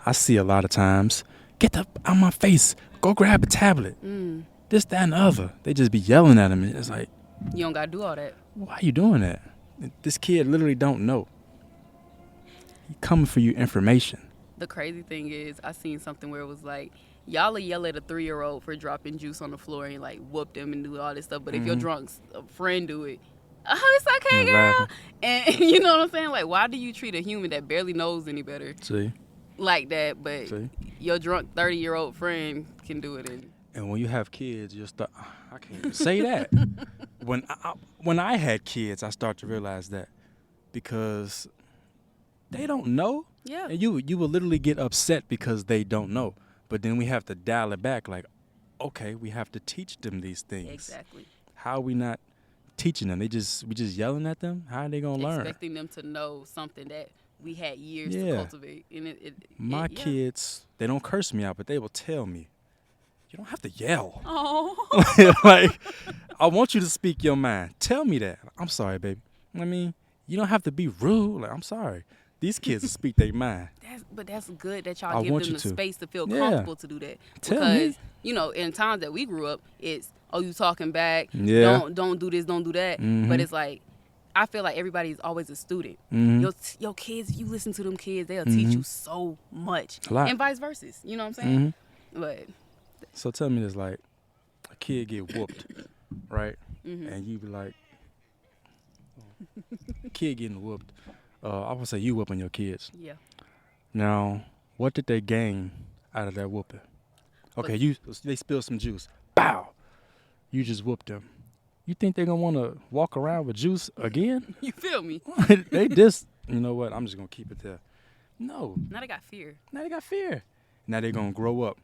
I see a lot of times, get up out my face, go grab a tablet. This, that, and the other. They just be yelling at them. It's like, You don't gotta do all that. why are you doing that? This kid literally don't know. He coming for you information. The crazy thing is, I seen something where it was like, y'all will yell at a 3-year-old for dropping juice on the floor and like whoop them and do all this stuff. But if your drunk friend do it, oh, it's okay, And girl. laughing. And you know what I'm saying? Like, why do you treat a human that barely knows any better See? like that? But See? your drunk 30-year-old friend can do it. And when you have kids, you start. I can't even say that. When I had kids, I start to realize that because they don't know. Yeah. And you will literally get upset because they don't know. But then we have to dial it back. Like, okay, we have to teach them these things. Exactly. How are we not teaching them? We just yelling at them. How are they gonna learn? Expecting them to know something that we had years to Yeah. cultivate. And My yeah. kids, they don't curse me out, but they will tell me, you don't have to yell. Oh. Like, I want you to speak your mind. Tell me that. I'm sorry, baby. I mean, you don't have to be rude. Like, I'm sorry. These kids will speak their mind. But that's good that I y'all give want them you the to. space to feel Yeah. comfortable to do that. Tell Because, me. you know, in times that we grew up, it's, oh, you talking back. Yeah. Don't do this, don't do that. Mhm. But it's like, I feel like everybody's always a student. Mhm. Your kids, you listen to them kids, they'll teach you so much. A lot. And vice versa. You know what I'm saying? Mhm. But, So tell me this, like, a kid get whooped, right? And you be like, kid getting whooped. I would say you whooping your kids. yeah. Now, what did they gain out of that whooping? Okay, they spilled some juice. Bow. You just whooped them. You think they're going to want to walk around with juice again? You feel me? They just, you know what, I'm just going to keep it there. No. Now they got fear. Now they're going to grow up.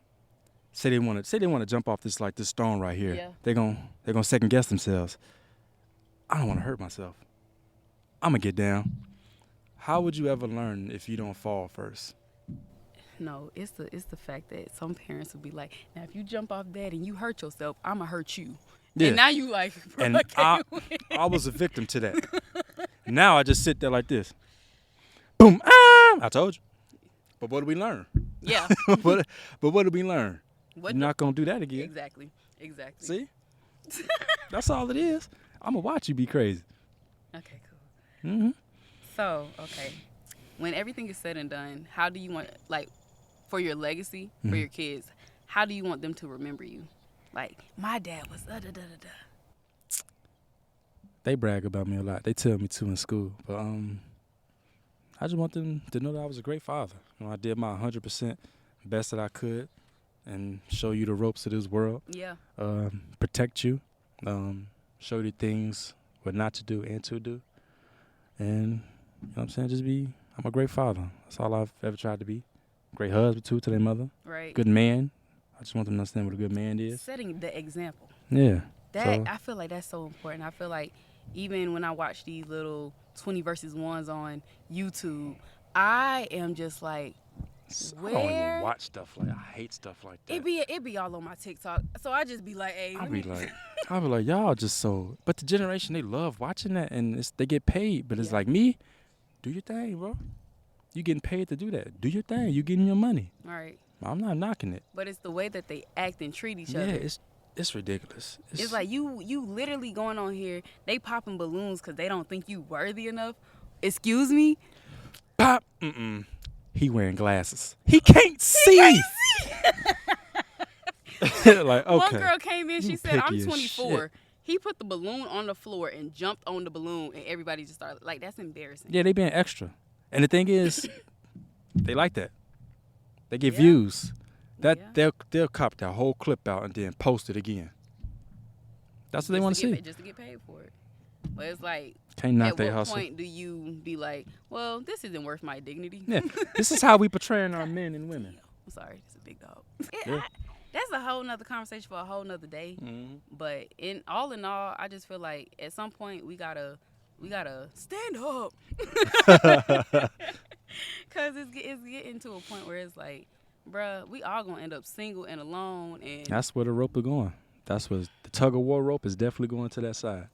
Say they want to jump off this stone right here. Yeah. They're going to second guess themselves. I don't want to hurt myself. I'm going to get down. How would you ever learn if you don't fall first? No, it's the fact that some parents will be like, now if you jump off that and you hurt yourself, I'm going to hurt you. Yeah. And now you like, bro, and I was a victim to that. Now I just sit there like this. Boom. I told you. But what do we learn? Yeah. but what do we learn? You're not going to do that again. Exactly. See? That's all it is. I'm going to watch you be crazy. Okay, cool. Mm-hmm. So, okay. When everything is said and done, how do you want, like, for your legacy, for your kids, how do you want them to remember you? Like, my dad was da-da-da-da-da. They brag about me a lot. They tell me to in school. But I just want them to know that I was a great father. You know, I did my 100% best that I could and show you the ropes of this world. Yeah. Protect you. Show you things what not to do and to do. And, you know what I'm saying, I'm a great father. That's all I've ever tried to be. Great husband, too, to their mother. Right. Good man. I just want them to understand what a good man is. Setting the example. Yeah. I feel like that's so important. I feel like even when I watch these little 20 versus 1s on YouTube, I am just like, I don't even watch stuff like that. I hate stuff like that. It be all on my TikTok. So I just be like, hey. I'll be like, y'all just so. But the generation, they love watching that, and they get paid. But it's like, me, do your thing, bro. You getting paid to do that. Do your thing. You getting your money. All right. I'm not knocking it. But it's the way that they act and treat each other. Yeah, it's ridiculous. It's like you literally going on here, they popping balloons because they don't think you worthy enough. Excuse me? Pop. He wearing glasses. He can't see. Like, okay. One girl came in, she said, I'm 24. Shit. He put the balloon on the floor and jumped on the balloon, and everybody just started, like, that's embarrassing. Yeah, they being extra. And the thing is, they like that. They get views. They'll cop that whole clip out and then post it again. That's what they want to see. Just to get paid for it. But it's like, can't knock their hustle. At hustle. what point do you be like, well, this isn't worth my dignity? Yeah, this is how we portraying our men and women. I'm sorry, it's a big dog. Yeah. That's a whole nother conversation for a whole nother day. Mm-hmm. But in all, I just feel like at some point we gotta stand up. Cause it's getting to a point where it's like, bruh, we all gonna end up single and alone, and that's where the rope is going. That's what the tug of war rope is definitely going to that side.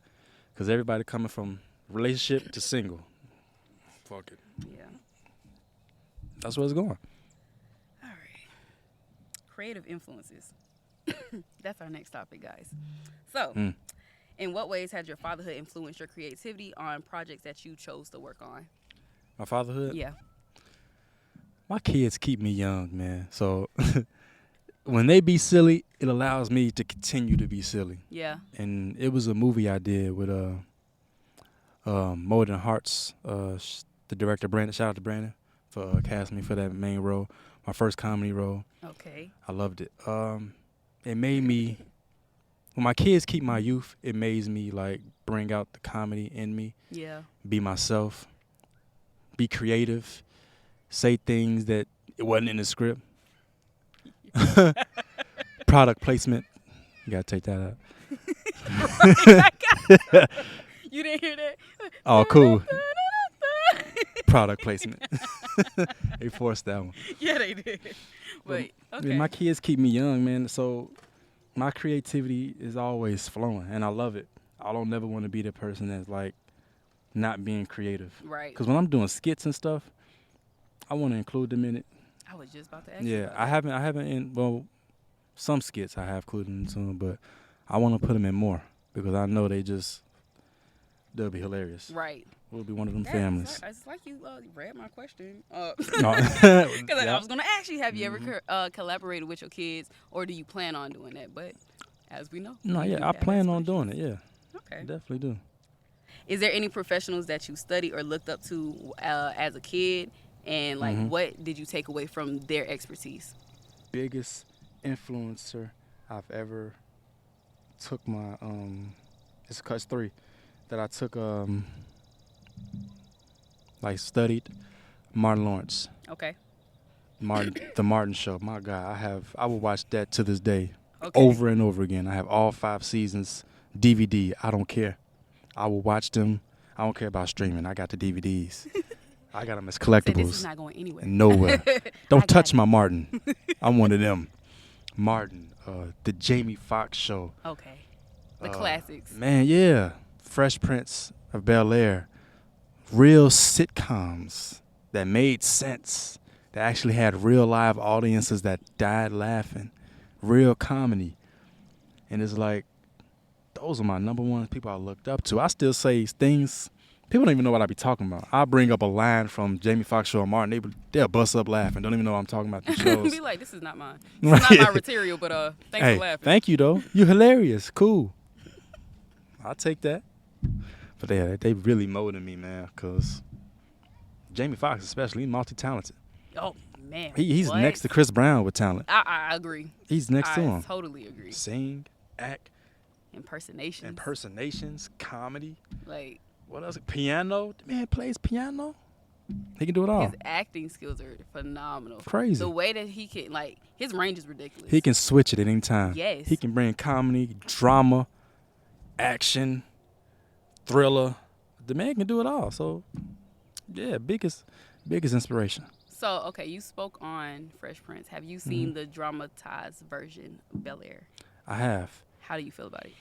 Cause everybody coming from relationship to single. Fuck it. Yeah. That's where it's going. All right. Creative influences. That's our next topic, guys. So, in what ways has your fatherhood influenced your creativity on projects that you chose to work on? My fatherhood? Yeah. My kids keep me young, man. So when they be silly, it allows me to continue to be silly. Yeah. And it was a movie I did with More Than Hearts, the director Brandon. Shout out to Brandon for casting me for that main role, my first comedy role. Okay. I loved it. It made me, when my kids keep my youth, it makes me like bring out the comedy in me. Yeah. Be myself. Be creative. Say things that it wasn't in the script. Product placement. You gotta take that out. You didn't hear that? Oh, cool. Product placement. They forced that one. Yeah, they did. Wait, okay. My kids keep me young, man. So my creativity is always flowing, and I love it. I don't never want to be the person that's like not being creative. Right. Because when I'm doing skits and stuff, I want to include them in it. I was just about to ask you. Yeah, I haven't some skits I have included into them, but I want to put them in more because I know they'll be hilarious. Right. We'll be one of them families. It's like you read my question. No. Because I was going to ask you, have you ever collaborated with your kids, or do you plan on doing that? But as we know. No, yeah, I plan on doing it, yeah. Okay. I definitely do. Is there any professionals that you studied or looked up to as a kid? And, like, what did you take away from their expertise? Biggest influencer I've ever took my It's 3 that I took. Studied Martin Lawrence. Okay. The Martin Show. My God, I will watch that to this day, Okay. over and over again. I have all 5 seasons DVD. I don't care. I will watch them. I don't care about streaming. I got the DVDs. I got them as collectibles. This is not going anywhere. Nowhere. Don't touch my Martin. I'm one of them. Martin, the Jamie Foxx Show. Okay. The classics. Man, yeah. Fresh Prince of Bel-Air. Real sitcoms that made sense, that actually had real live audiences that died laughing. Real comedy. And it's like, those are my number one people I looked up to. I still say things, people don't even know what I be talking about. I bring up a line from Jamie Foxx Show or Martin, they'll bust up laughing. Don't even know what I'm talking about. The shows. Be like, this is not mine. This is not my material, but thanks for laughing. Thank you, though. You're hilarious. Cool. I'll take that. But they really molded me, man, because Jamie Foxx especially, he's multi-talented. Oh, man. He's next to Chris Brown with talent. I agree. He's next to him. I totally agree. Sing, act. Impersonations, comedy. Like, what else? Piano. The man plays piano. He can do it all. His acting skills are phenomenal. Crazy. The way that he can, his range is ridiculous. He can switch it at any time. Yes. He can bring comedy, drama, action, thriller. The man can do it all. So, yeah, biggest inspiration. So, okay, you spoke on Fresh Prince. Have you seen the dramatized version of Bel-Air? I have. How do you feel about it?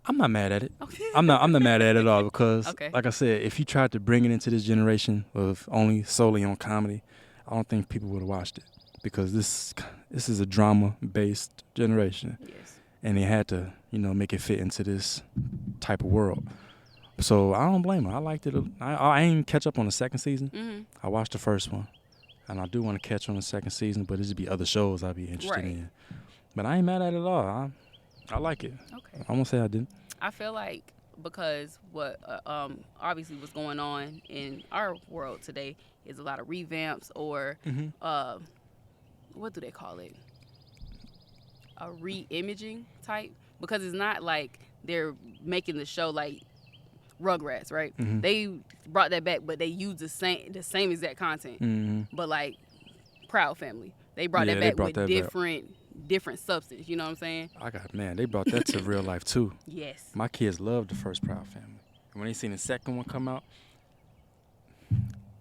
I'm not mad at it. Okay. I'm not mad at it at all because, like I said, if you tried to bring it into this generation of only solely on comedy, I don't think people would have watched it because this is a drama-based generation. Yes. And they had to, make it fit into this type of world. So I don't blame her. I liked it. I ain't catch up on the second season. Mm-hmm. I watched the first one, and I do want to catch on the second season, but it'd be other shows I'd be interested in. But I ain't mad at it at all. I like it. Okay. I won't say I didn't. I feel like because what obviously what's going on in our world today is a lot of revamps or what do they call it? A re-imaging type, because it's not like they're making the show like Rugrats, right? Mm-hmm. They brought that back, but they used the same exact content. Mm-hmm. But like Proud Family, they brought that back with different substance. You know what I'm saying? They brought that to real life too. Yes. My kids loved the first Proud Family. And when they seen the second one come out,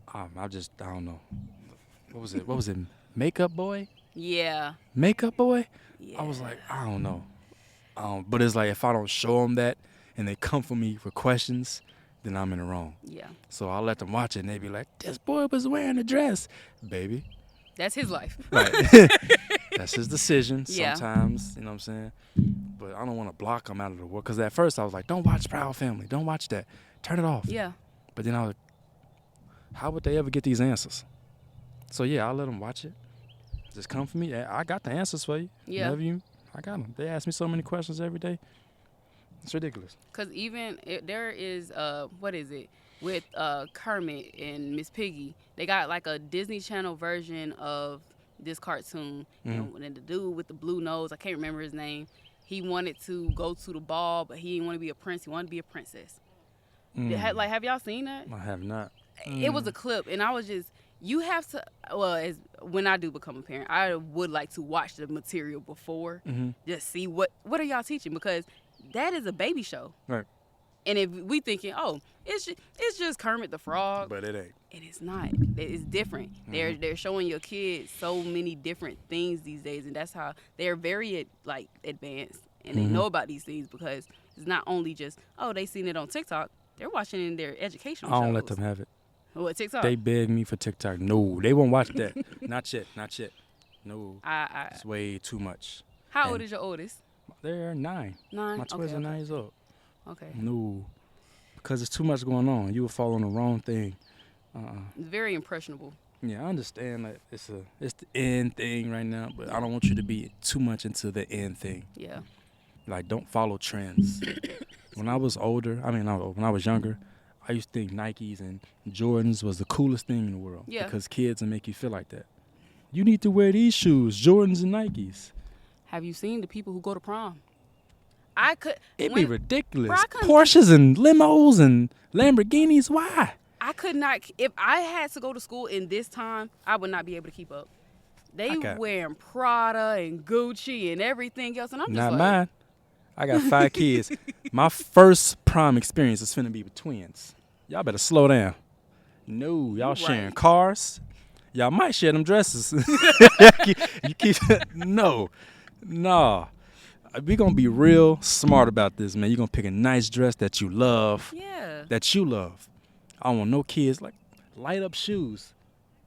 I don't know. What was it? Makeup Boy? Yeah. Makeup Boy? Yeah. I was like, I don't know. But it's like if I don't show them that and they come for me for questions, then I'm in the wrong. Yeah. So I'll let them watch it and they be like, this boy was wearing a dress. Baby. That's his life. Right. That's his decision sometimes, you know what I'm saying? But I don't want to block him out of the world. Because at first I was like, don't watch Proud Family. Don't watch that. Turn it off. Yeah. But then I was like, how would they ever get these answers? So, yeah, I'll let them watch it. Just come for me. I got the answers for you. Yeah. I got them. They ask me so many questions every day. It's ridiculous. Because even there is, what is it, with Kermit and Miss Piggy, they got like a Disney Channel version of this cartoon. Mm-hmm. And the dude with the blue nose, I can't remember his name, he wanted to go to the ball, but he didn't want to be a prince. He wanted to be a princess. Have y'all seen that? I have not. It was a clip, and I was just, you have to, when I do become a parent, I would like to watch the material before, just see what are y'all teaching, because that is a baby show. Right. And if we thinking, it's just Kermit the Frog. But it ain't. And it's not. It's different. Mm-hmm. They're showing your kids so many different things these days, and that's how they're very advanced, and they know about these things, because it's not only just, they seen it on TikTok. They're watching it in their educational shows. I don't let them have it. What, TikTok? They beg me for TikTok. No, they won't watch that. Not yet. No, it's way too much. How old is your oldest? They're 9. 9? My twins are 9 years old. Okay. No, because it's too much going on. You will fall on the wrong thing. It's very impressionable. Yeah, I understand that it's the end thing right now, but I don't want you to be too much into the end thing. Yeah. Like, don't follow trends. When I was when I was younger, I used to think Nikes and Jordans was the coolest thing in the world. Yeah. Because kids will make you feel like that. You need to wear these shoes, Jordans and Nikes. Have you seen the people who go to prom? It'd be ridiculous. Bro, I couldn't Porsches and limos and Lamborghinis. Why? I could not. If I had to go to school in this time, I would not be able to keep up. They wearing Prada and Gucci and everything else, and I'm just Not like, mine. I got 5 kids. My first prom experience is finna be with twins. Y'all better slow down. No, y'all sharing cars. Y'all might share them dresses. No. We gonna be real smart about this, man. You gonna pick a nice dress that you love. Yeah. That you love. I don't want no kids like light up shoes.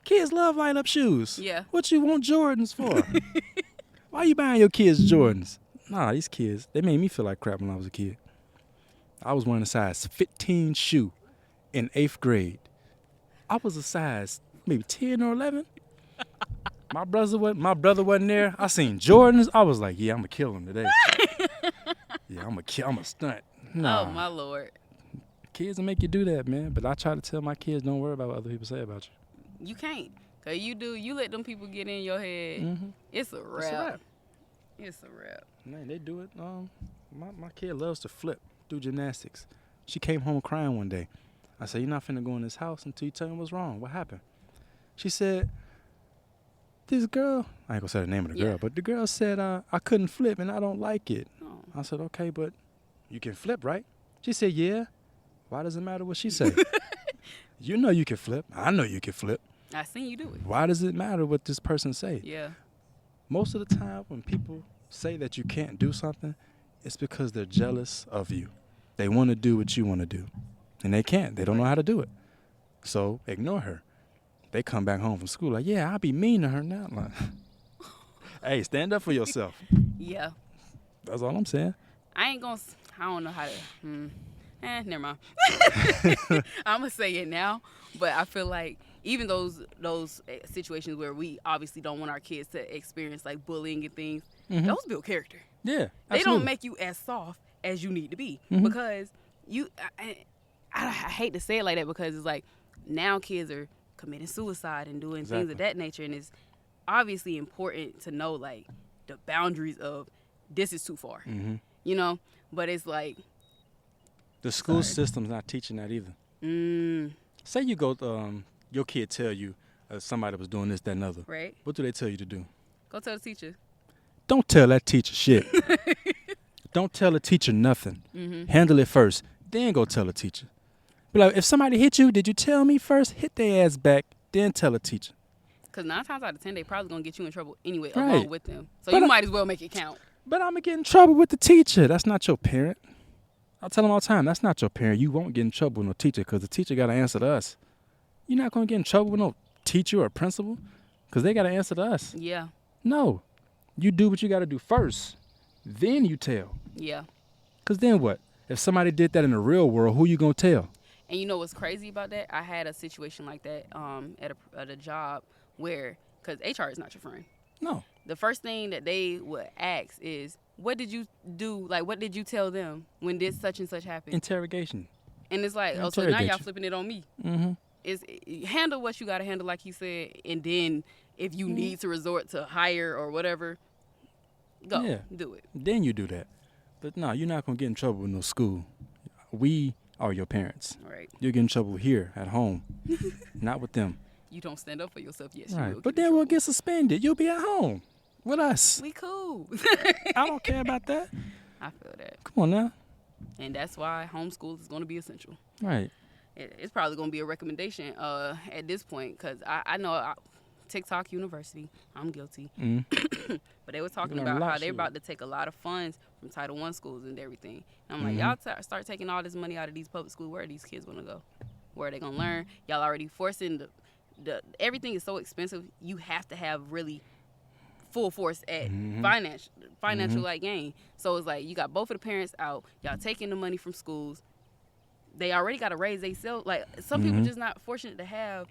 Kids love light up shoes. Yeah. What you want Jordans for? Why you buying your kids Jordans? Nah, these kids, they made me feel like crap when I was a kid. I was wearing a size 15 shoe in 8th grade. I was a size maybe 10 or 11. My brother wasn't there. I seen Jordans. I was like, yeah, I'm going to kill him today. Yeah, I'm going to stunt. Nah. Oh, my Lord. Kids will make you do that, man. But I try to tell my kids, don't worry about what other people say about you. You can't. Because you let them people get in your head. Mm-hmm. It's a wrap. Man, they do it. My kid loves to flip, do gymnastics. She came home crying one day. I said, you're not finna go in this house until you tell me what's wrong. What happened? She said, this girl, I ain't gonna say the name of the girl, but the girl said I couldn't flip and I don't like it. Oh. I said, okay, but you can flip, right? She said, yeah. Why does it matter what she said? You know you can flip. I know you can flip. I seen you do it. Why does it matter what this person say? Yeah. Most of the time when people say that you can't do something, it's because they're jealous of you. They want to do what you want to do. And they can't. They don't know how to do it. So ignore her. They come back home from school like, yeah, I'll be mean to her now. Like, hey, stand up for yourself. Yeah. That's all I'm saying. I don't know how to, never mind. I'm going to say it now, but I feel like even those situations where we obviously don't want our kids to experience like bullying and things, those build character. Yeah, absolutely. They don't make you as soft as you need to be because I hate to say it like that because it's like now kids are committing suicide and doing things of that nature, and it's obviously important to know like the boundaries of this is too far, you know. But it's like the school system's not teaching that either. Say you go, your kid tell you somebody was doing this, that, and other. Right. What do they tell you to do? Go tell the teacher. Don't tell that teacher shit. Don't tell the teacher nothing. Handle it first, then go tell the teacher. Be like, if somebody hit you, did you tell me first? Hit their ass back, then tell the teacher. Because 9 times out of 10, they probably going to get you in trouble anyway, along with them. So you might as well make it count. But I'm going to get in trouble with the teacher. That's not your parent. I tell them all the time, that's not your parent. You won't get in trouble with no teacher because the teacher got to answer to us. You're not going to get in trouble with no teacher or principal because they got to answer to us. Yeah. No. You do what you got to do first. Then you tell. Yeah. Because then what? If somebody did that in the real world, who you going to tell? And you know what's crazy about that? I had a situation like that at a job where, because HR is not your friend. No. The first thing that they would ask is, what did you do? Like, what did you tell them when this such and such happened? Interrogation. And it's like, oh, so now y'all flipping it on me. Handle what you got to handle, like he said, and then if you need to resort to hire or whatever, go do it. Then you do that. But no, you're not going to get in trouble with no school. We are your parents. Right. You'll get in trouble here at home, not with them. You don't stand up for yourself, yes. Right. You will but then we'll get suspended. You'll be at home with us. We cool. I don't care about that. I feel that. Come on now. And that's why homeschool is going to be essential. Right. It's probably going to be a recommendation at this point because I know TikTok University, I'm guilty. But they were talking about how they're about to take a lot of funds from Title I schools and everything. And I'm like, y'all start taking all this money out of these public schools. Where are these kids going to go? Where are they going to learn? Y'all already forcing the everything is so expensive. You have to have really full force at financial like gain. So it's like you got both of the parents out. Y'all taking the money from schools. They already got to raise themselves. Like some people just not fortunate to have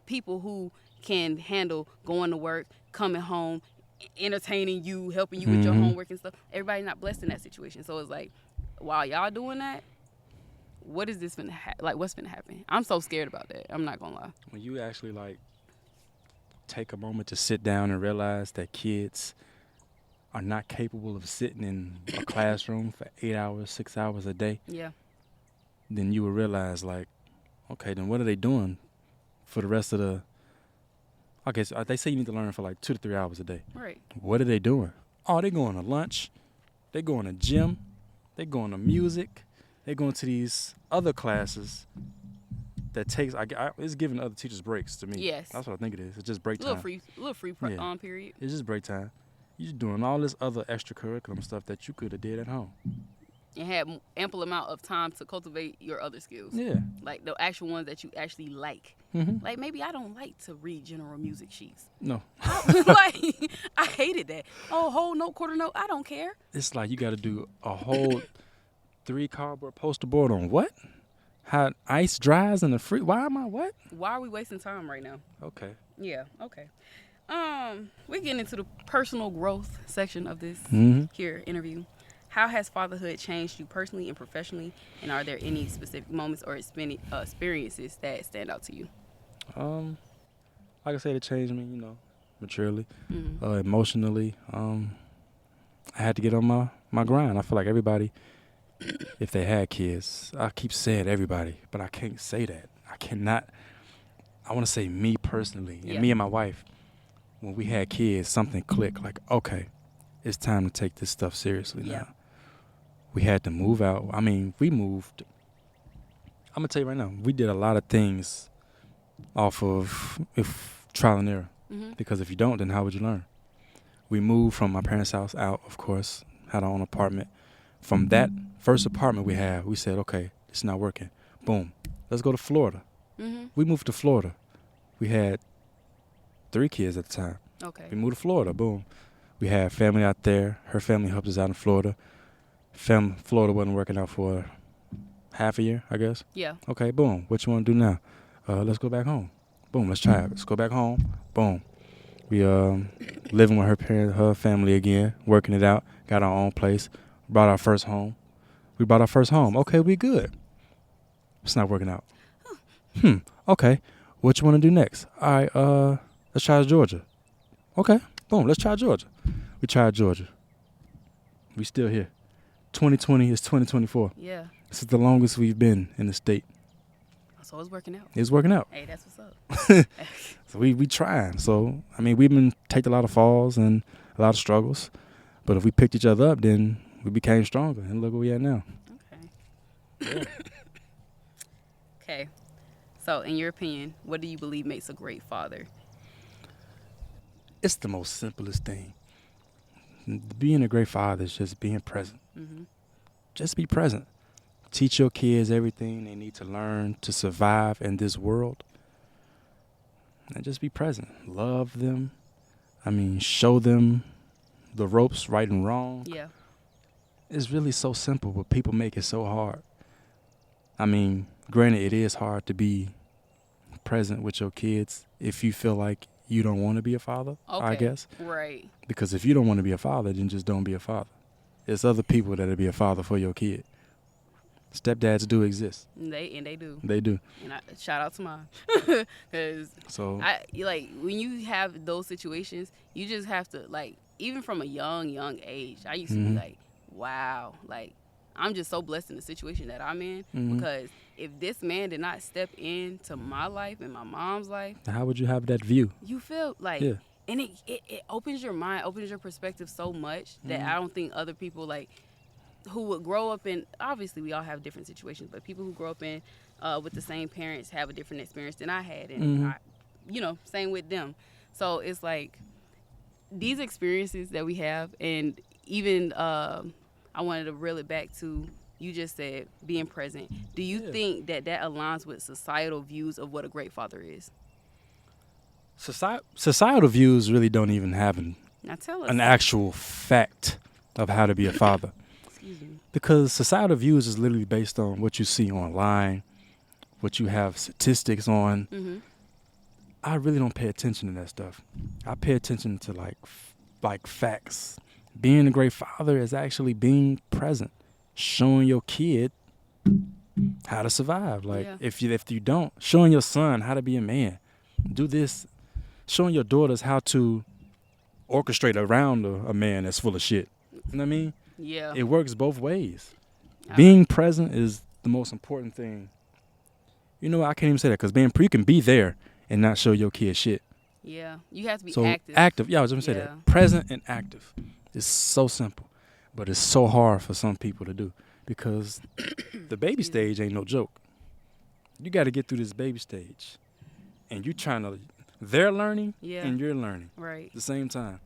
people who can handle going to work, coming home, entertaining you, helping you with your homework and stuff. Everybody's not blessed in that situation. So it's like, while y'all doing that, what is this finna what's finna happen? I'm so scared about that. I'm not gonna lie. When you actually like take a moment to sit down and realize that kids are not capable of sitting in a classroom for 8 hours, 6 hours a day, Yeah. then you will realize, like, okay, then what are they doing for the rest of the, okay, so they say you need to learn for like 2 to 3 hours a day. Right. What are they doing? Oh, they're going to lunch. They're going to gym. They're going to music. They're going to these other classes that takes, it's giving other teachers breaks to me. Yes. That's what I think it is. It's just break time. Little free period. It's just break time. You're just doing all this other extracurricular stuff that you could have did at home. And have ample amount of time to cultivate your other skills. Yeah. Like the actual ones that you actually like. Mm-hmm. Like maybe I don't like to read general music sheets. No. Like I hated that. Oh, whole note, quarter note, I don't care. It's like you got to do a whole 3 cardboard poster board on what? How ice dries in the fridge. Why am I what? Why are we wasting time right now? Okay. Yeah, okay. We're getting into the personal growth section of this here interview. How has fatherhood changed you personally and professionally? And are there any specific moments or experiences that stand out to you? Like I said, it changed me, maturely, emotionally. I had to get on my grind. I feel like everybody, if they had kids, I keep saying everybody, but I can't say that. I cannot. I want to say me personally, and me and my wife, when we had kids, something clicked. Like, okay, it's time to take this stuff seriously now. We had to move out. I mean, we moved. I'm going to tell you right now, we did a lot of things off of trial and error. Because if you don't, then how would you learn? We moved from my parents' house out, of course, had our own apartment. From that first apartment we had, we said, okay, it's not working. Boom. Let's go to Florida. We moved to Florida. We had 3 kids at the time. Okay. We moved to Florida. Boom. We had family out there. Her family helped us out in Florida. Florida wasn't working out for half a year, I guess. Yeah. Okay, boom. What you want to do now? Let's go back home. Boom, let's try it. Let's go back home. Boom. We living with her family again, working it out, got our own place, brought our first home. We brought our first home. Okay, we good. It's not working out. Okay. What you want to do next? All right, let's try Georgia. Okay, boom, let's try Georgia. We tried Georgia. We still here. 2020 is 2024. Yeah. This is the longest we've been in the state. So it's working out. It's working out. Hey, that's what's up. So we trying. So, I mean, we've been taking a lot of falls and a lot of struggles. But if we picked each other up, then we became stronger. And look where we at now. Okay. Okay. So, in your opinion, what do you believe makes a great father? It's the most simplest thing. Being a great father is just being present. Just be present. Teach your kids everything they need to learn to survive in this world. And just be present. Love them. I mean, show them the ropes, right and wrong. Yeah. It's really so simple, but people make it so hard. I mean, granted, it is hard to be present with your kids if you feel like you don't want to be a father, I guess. Right. Because if you don't want to be a father, then just don't be a father. There's other people that'll be a father for your kid. Stepdads do exist. They do. They do. And shout out to mine. Because when you have those situations, you just have to, like, even from a young age, I used to be like, wow, like, I'm just so blessed in the situation that I'm in. Because if this man did not step into my life and my mom's life, how would you have that view? You feel like, and it opens your mind, opens your perspective so much that I don't think other people, like, who would grow up in, obviously we all have different situations, but people who grow up in with the same parents have a different experience than I had. And, same with them. So it's like these experiences that we have, and even I wanted to reel it back to, you just said being present. Do you think that aligns with societal views of what a great father is? Societal views really don't even have an actual fact of how to be a father. Because societal views is literally based on what you see online, what you have statistics on. I really don't pay attention to that stuff. I pay attention to like facts. Being a great father is actually being present, showing your kid how to survive. Like if you don't, showing your son how to be a man. Do this, showing your daughters how to orchestrate around a man that's full of shit. You know what I mean? Yeah. It works both ways. I- Being present is the most important thing. You know what? I can't even say that because you can be there and not show your kid shit. Yeah. You have to be So active. Yeah, I was going to say Yeah. that. Present and active. It's so simple, but it's so hard for some people to do because the baby stage ain't no joke. You got to get through this baby stage, and they're learning Yeah. and you're learning Right. at the same time.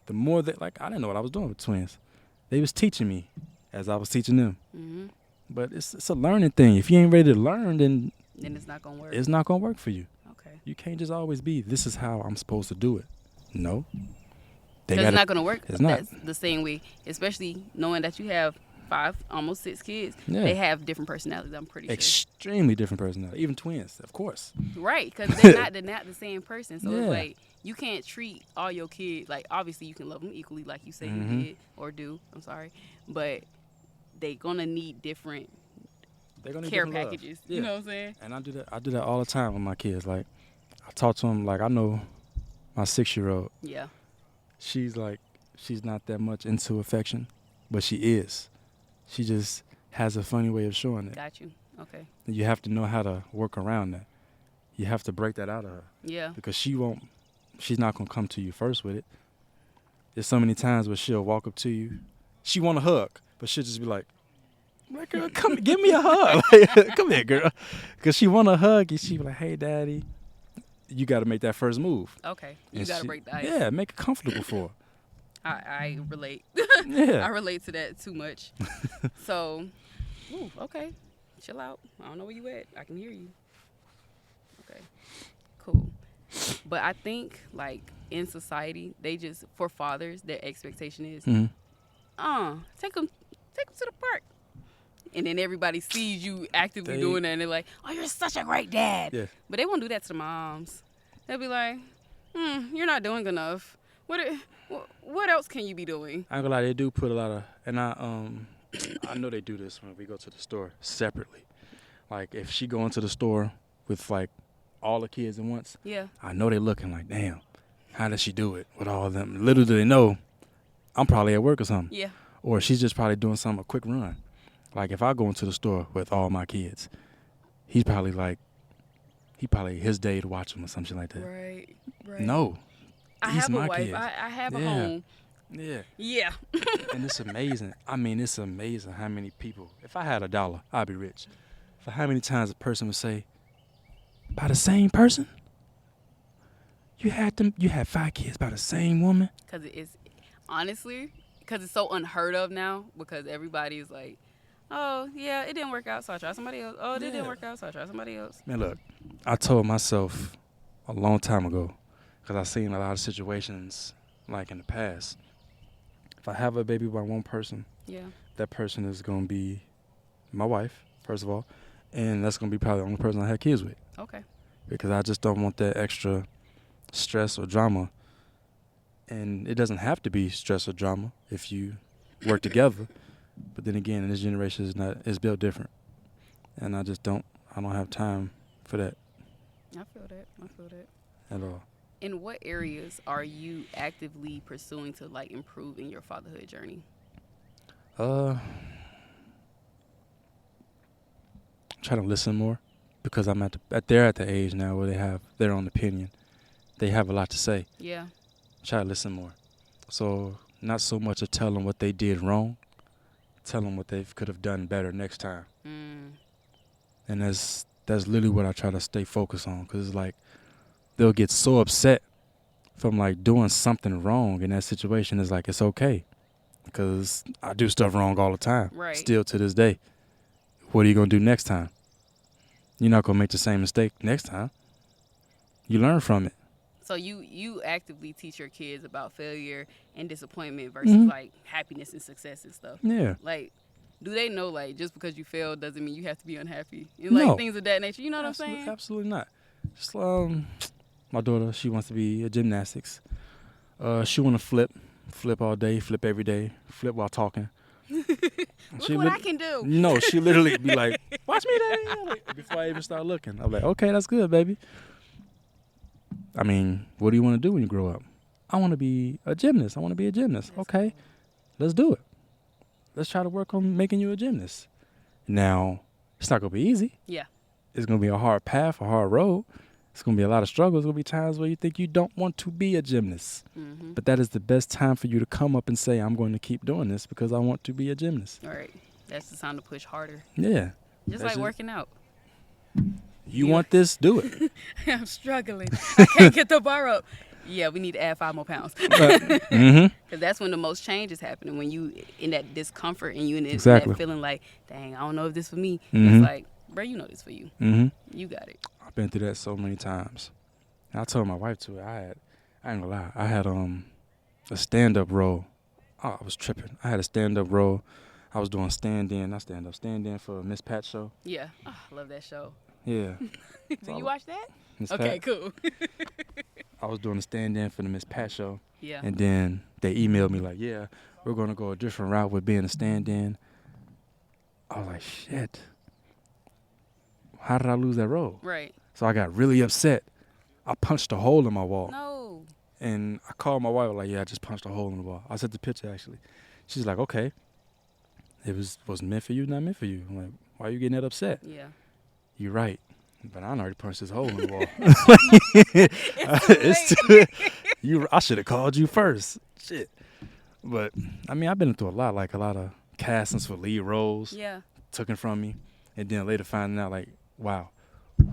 The more that, like, I didn't know what I was doing with twins. They was teaching me as I was teaching them. Mm-hmm. But it's a learning thing. If you ain't ready to learn, then it's not gonna work. it's not gonna work for you. Okay. You can't just always be, this is how I'm supposed to do it. No. Because it's not gonna work. It's not. That's the same way, especially knowing that you have 5, almost 6 kids. Yeah. They have different personalities. I'm pretty sure. Extremely different personality. Even twins, of course. Right, because they're not the same person. So Yeah. it's like you can't treat all your kids like, obviously you can love them equally, like you say Mhm. you did or do. I'm sorry, but they gonna need different They're gonna need care different love. packages. Yeah. You know what I'm saying? And I do that all the time with my kids. Like, I talk to them like I know my 6-year-old. Yeah. She's not that much into affection, but she is. She just has a funny way of showing it. Got you. Okay. And you have to know how to work around that. You have to break that out of her Yeah. because she's not gonna come to you first with it. There's so many times where she'll walk up to you. She want a hug, but she'll just be like, girl, come give me a hug. Like, come here, girl. Because she want a hug, and she be like, hey, daddy. You got to make that first move. Okay. You And gotta break the ice. Yeah, make it comfortable for her. I relate. Yeah. I relate to that too much. So, okay. Chill out. I don't know where you at. I can hear you. Okay. Cool. But I think, like, in society, for fathers, their expectation is, take them to the park. And then everybody sees you actively doing that, and they're like, oh, you're such a great dad. Yeah. But they won't do that to the moms. They'll be like, you're not doing enough. What else can you be doing? I ain't gonna lie, they do put a lot of, and I know they do this when we go to the store separately. Like, if she go into the store with, like, all the kids at once, Yeah. I know they looking like, damn, how does she do it with all of them? Little do they know, I'm probably at work or something. Yeah. Or she's just probably doing a quick run. Like, if I go into the store with all my kids, he's probably his day to watch them or something like that. Right. No. I these have a my wife. kids. I have a Yeah. home. Yeah. Yeah. And it's amazing. I mean, it's amazing how many people, if I had $1, I'd be rich. For how many times a person would say, by the same person? You had 5 kids by the same woman? Because it's so unheard of now, because everybody is like, oh, yeah, it didn't work out, so I tried somebody else. Oh, it didn't work out, so I tried somebody else. Man, look, I told myself a long time ago, because I've seen a lot of situations like in the past. If I have a baby by one person, Yeah. that person is going to be my wife, first of all, and that's going to be probably the only person I have kids with. Okay. Because I just don't want that extra stress or drama. And it doesn't have to be stress or drama if you work together. But then again, in this generation, it's built different. And I don't have time for that I feel that. at all. In what areas are you actively pursuing to, like, improve in your fatherhood journey? Trying to listen more, because I'm they're at the age now where they have their own opinion. They have a lot to say. Yeah. Try to listen more. So not so much to tell them what they did wrong, tell them what they could have done better next time. And that's literally what I try to stay focused on, because it's like they'll get so upset from, like, doing something wrong in that situation. It's like, it's okay, because I do stuff wrong all the time. Right. Still to this day. What are you going to do next time? You're not going to make the same mistake next time. You learn from it. So you actively teach your kids about failure and disappointment versus, like, happiness and success and stuff. Yeah. Like, do they know, like, just because you failed doesn't mean you have to be unhappy? And, like, No. things of that nature. You know what I'm saying? Absolutely not. Just my daughter, she wants to be a gymnastics. She want to flip all day, flip every day, flip while talking. Look what I can do. No, she literally be like, watch me, daddy. Like, before I even start looking, I'm like, okay, that's good, baby. I mean, what do you want to do when you grow up? I want to be a gymnast. I want to be a gymnast. That's Okay, cool. let's do it. Let's try to work on making you a gymnast. Now, it's not going to be easy. Yeah. It's going to be a hard path, a hard road. It's going to be a lot of struggles. There's going to be times where you think you don't want to be a gymnast. Mm-hmm. But that is the best time for you to come up and say, I'm going to keep doing this because I want to be a gymnast. All right. That's the time to push harder. Yeah. Just like working out. You want this? Do it. I'm struggling. I can't get the bar up. Yeah, we need to add 5 more pounds. Mm-hmm. Because that's when the most change is happening. When you in that discomfort and you in Exactly. that feeling like, dang, I don't know if this for me. Mm-hmm. It's like, bro, you know this for you. Mm-hmm. You got it. I've been through that so many times. And I told my wife too. I ain't gonna lie. I had a stand-up role. Oh, I was tripping. I had a stand-up role. I was doing stand-in, not stand-up, stand-in for Miss Pat show. Yeah. Oh, I love that show. Yeah. Do you watch that? Miss Okay, Pat. cool. I was doing a stand-in for the Miss Pat show. Yeah. And then they emailed me like, yeah, we're going to go a different route with being a stand-in. I was like, shit. How did I lose that role? Right. So I got really upset. I punched a hole in my wall. No. And I called my wife like, yeah, I just punched a hole in the wall. I sent the picture, actually. She's like, okay. It wasn't meant for you, not meant for you. I'm like, why are you getting that upset? Yeah. You're right. But I already punched this hole in the wall. I should have called you first. Shit. But, I mean, I've been through a lot of castings for lead roles. Yeah. Taken from me. And then later finding out, like, wow,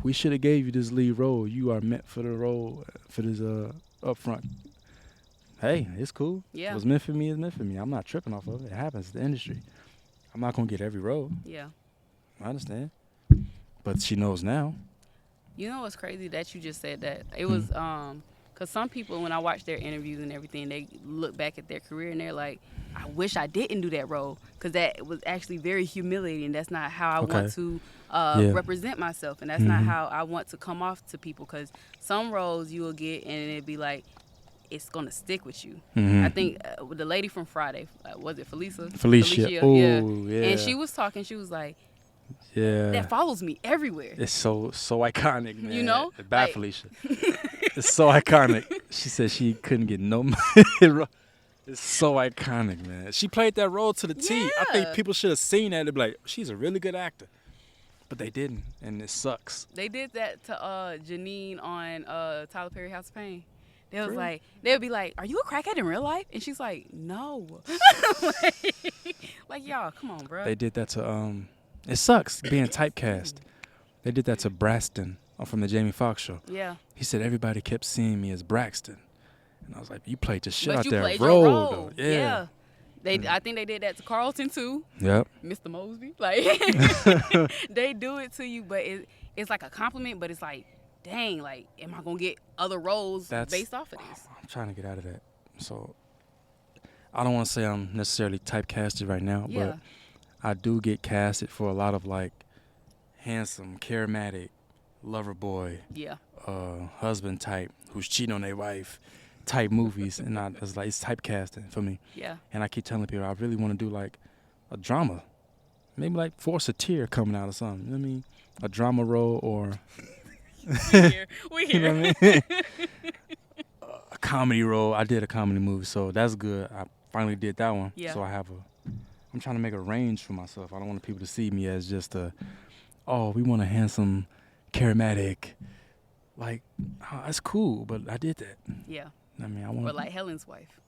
we should have gave you this lead role. You are meant for the role, for this up front. Hey, it's cool. Yeah. What's meant for me is meant for me. I'm not tripping off of it. It happens. It's the industry. I'm not going to get every role. Yeah. I understand. But she knows now. You know what's crazy that you just said that? It was because some people, when I watch their interviews and everything, they look back at their career and they're like, I wish I didn't do that role because that was actually very humiliating. That's not how I want to represent myself, and that's not how I want to come off to people, because some roles you will get and it'd be like, it's going to stick with you. I think the lady from Friday, was it Felicia? Oh, yeah. yeah. And she was talking, she was like, yeah, that follows me everywhere. It's so iconic, man. You know? Bye, like, Felicia. It's so iconic. She said she couldn't get no money. It's so iconic, man. She played that role to the T. I think people should have seen that. They'd be like, she's a really good actor. But they didn't, and it sucks. They did that to Janine on Tyler Perry House of Pain. They was like, they'd be like, are you a crackhead in real life? And she's like, no. like, y'all, come on, bro. They did that to, it sucks being typecast. They did that to Braxton from the Jamie Foxx show. Yeah. He said everybody kept seeing me as Braxton. And I was like, you played the shit but out you there. played Role, your role. though. Yeah. I think they did that to Carlton, too. Yep. Mr. Mosby. Like, they do it to you, but it's like a compliment, but it's like, dang, like, am I going to get other roles based off of this? I'm trying to get out of that. So I don't want to say I'm necessarily typecasted right now, but I do get casted for a lot of, like, handsome, charismatic, lover boy, husband type who's cheating on their wife type movies, and it's typecasting for me. Yeah. And I keep telling people I really want to do like a drama, maybe like force a tear coming out of something. You know what I mean? A drama role or we here. You know what I mean? A comedy role. I did a comedy movie, so that's good. I finally did that one. Yeah. So I'm trying to make a range for myself. I don't want people to see me as just we want a handsome, charismatic. Like, that's cool, but I did that. Yeah. I mean, I want. Or like Helen's wife.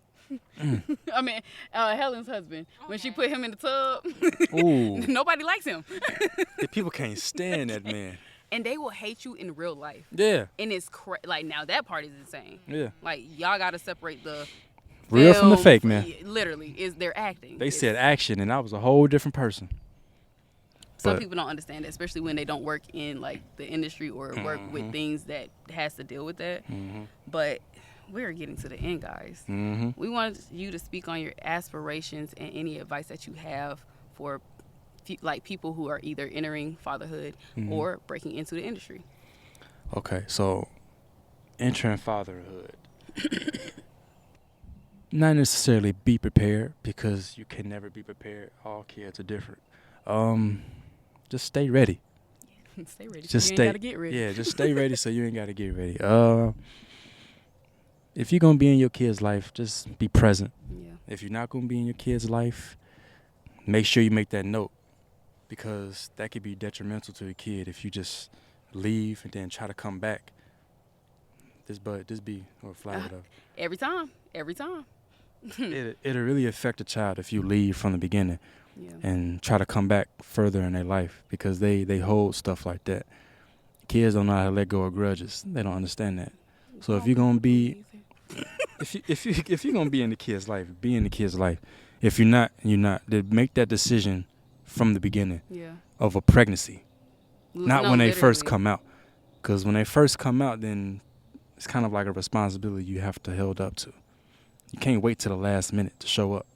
I mean, Helen's husband. When she put him in the tub, Ooh. Nobody likes him. People can't stand that man. And they will hate you in real life. Yeah. And it's like, now that part is insane. Yeah. Like, y'all got to separate the real from the fake, man. Literally, is their acting. They said action, and I was a whole different person. Some people don't understand that, especially when they don't work in like the industry or work with things that has to deal with that. But we're getting to the end, guys. We want you to speak on your aspirations and any advice that you have for like people who are either entering fatherhood or breaking into the industry. Okay, so entering fatherhood. Not necessarily be prepared, because you can never be prepared. All kids are different. Just stay ready. Stay ready. Just so you ain't gotta get ready. Yeah, just stay ready so you ain't gotta get ready. if you're gonna be in your kid's life, just be present. Yeah. If you're not gonna be in your kid's life, make sure you make that note, because that could be detrimental to the kid if you just leave and then try to come back. This be or fly it up. Every time. It'll really affect a child if you leave from the beginning and try to come back further in their life, because they hold stuff like that. Kids don't know how to let go of grudges. They don't understand that. So if you're gonna be, if you're gonna be in the kid's life, be in the kid's life. If you're not, you're not. Then make that decision from the beginning of a pregnancy, not when they first come out. Because when they first come out, then it's kind of like a responsibility you have to hold up to. You can't wait till the last minute to show up.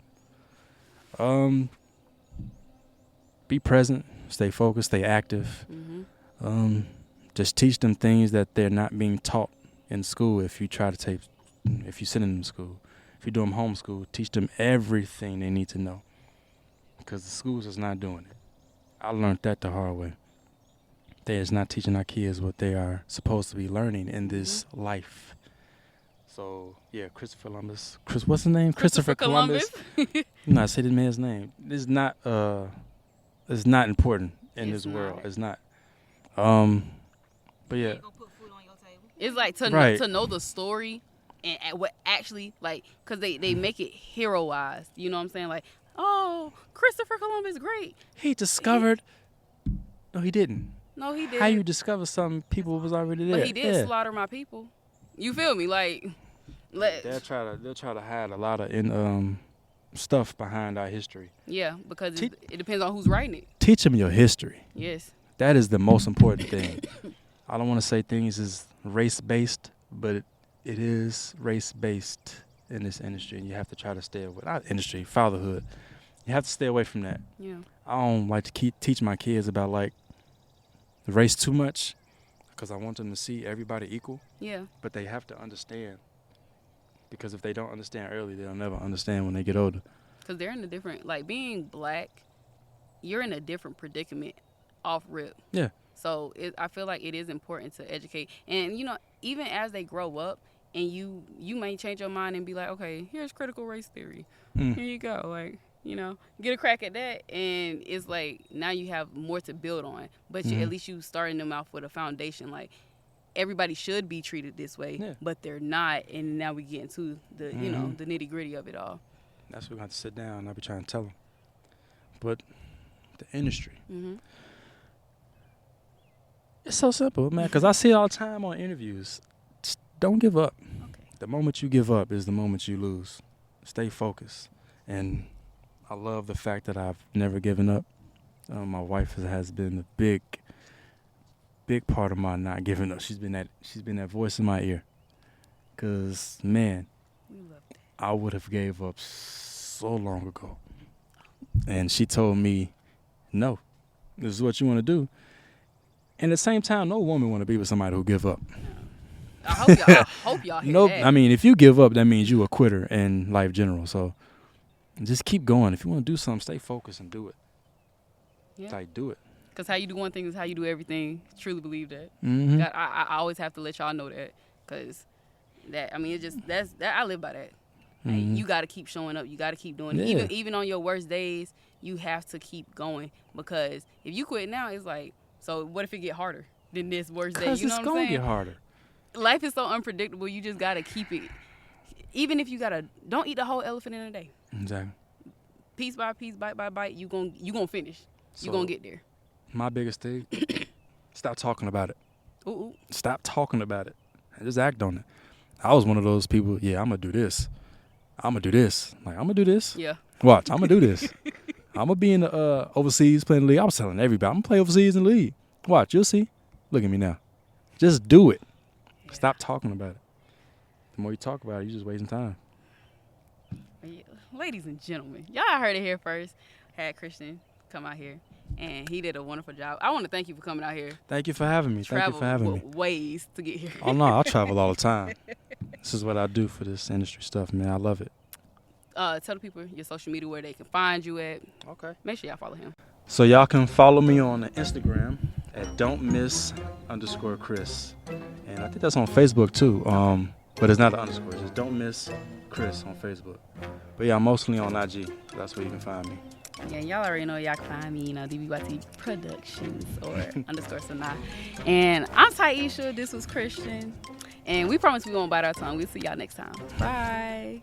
Be present, stay focused, stay active. Just teach them things that they're not being taught in school. If you send them to school, if you do them homeschool, teach them everything they need to know, because the schools is not doing it. I learned that the hard way. They is not teaching our kids what they are supposed to be learning in this life. So yeah, Christopher Columbus. What's his name? Christopher Columbus. I say this man's name. It's not important in this world. It's not. But yeah. It's like to know the story and what actually, like, because they make it heroized. You know what I'm saying? Like, oh, Christopher Columbus, great. He discovered. No, he didn't. No, he didn't. How you discover something people was already there? But he did slaughter my people. You feel me? Like, they'll try to hide a lot of stuff behind our history. Yeah, because it depends on who's writing it. Teach them your history. Yes. That is the most important thing. I don't want to say things is race-based, but it is race-based in this industry, and you have to try to stay away. Not industry, fatherhood. You have to stay away from that. Yeah. I don't like to teach my kids about, like, the race too much, because I want them to see everybody equal. Yeah. But they have to understand, because if they don't understand early, they'll never understand when they get older. Because they're in a different, like, being black, you're in a different predicament off rip. Yeah. So I feel like it is important to educate. And, you know, even as they grow up, and you may change your mind and be like, okay, here's critical race theory. Here you go. Like, you know, get a crack at that. And it's like, now you have more to build on. But at least you starting them off with a foundation. Like, everybody should be treated this way, but they're not. And now we get into the, you know, the nitty gritty of it all. That's what we have to sit down and I'll be trying to tell them. But the industry. It's so simple, man, because I see it all the time on interviews. Just don't give up. Okay. The moment you give up is the moment you lose. Stay focused. And I love the fact that I've never given up. My wife has been a big part of my not giving up. She's been that voice in my ear. Because, man, I would have gave up so long ago. And she told me, no, this is what you want to do. And at the same time, no woman want to be with somebody who give up. I hope y'all hear that. I mean, if you give up, that means you a quitter in life general. So just keep going. If you want to do something, stay focused and do it. Yeah. Like, do it. Because how you do one thing is how you do everything. Truly believe that. I always have to let y'all know that. Because that, I mean, it's just, I live by that. Like, you got to keep showing up. You got to keep doing it. Even on your worst days, you have to keep going. Because if you quit now, it's like, so what if it get harder than this worst day? You know what I'm saying? Because it's going to get harder. Life is so unpredictable. You just got to keep it. Even if you got to, don't eat the whole elephant in a day. Exactly. Piece by piece, bite by bite, you gonna finish. You gonna get there. My biggest thing, stop talking about it. Ooh. Stop talking about it. And just act on it. I was one of those people, I'm going to do this. I'm going to do this. Like, I'm going to do this. Yeah. Watch, I'm going to do this. I'm going to be in the overseas playing the league. I was telling everybody, I'm going to play overseas in the league. Watch, you'll see. Look at me now. Just do it. Yeah. Stop talking about it. The more you talk about it, you're just wasting time. Yeah. Ladies and gentlemen, y'all heard it here first. Had Christian come out here, and he did a wonderful job. I want to thank you for coming out here. Thank you for having me. Thank you for having me. Ways to get here. Oh, no, I travel all the time. This is what I do for this industry stuff, man. I love it. Tell the people your social media where they can find you at. Okay. Make sure y'all follow him. So y'all can follow me on Instagram at don'tmiss_Chris. And I think that's on Facebook too. But it's not the underscore. Just don't miss Chris on Facebook. But yeah, I'm mostly on IG. That's where you can find me. Yeah, y'all already know y'all can find me, DBYT Productions or underscore Sanaa. And I'm Taisha. This was Christian. And we promise we won't bite our tongue. We'll see y'all next time. Bye.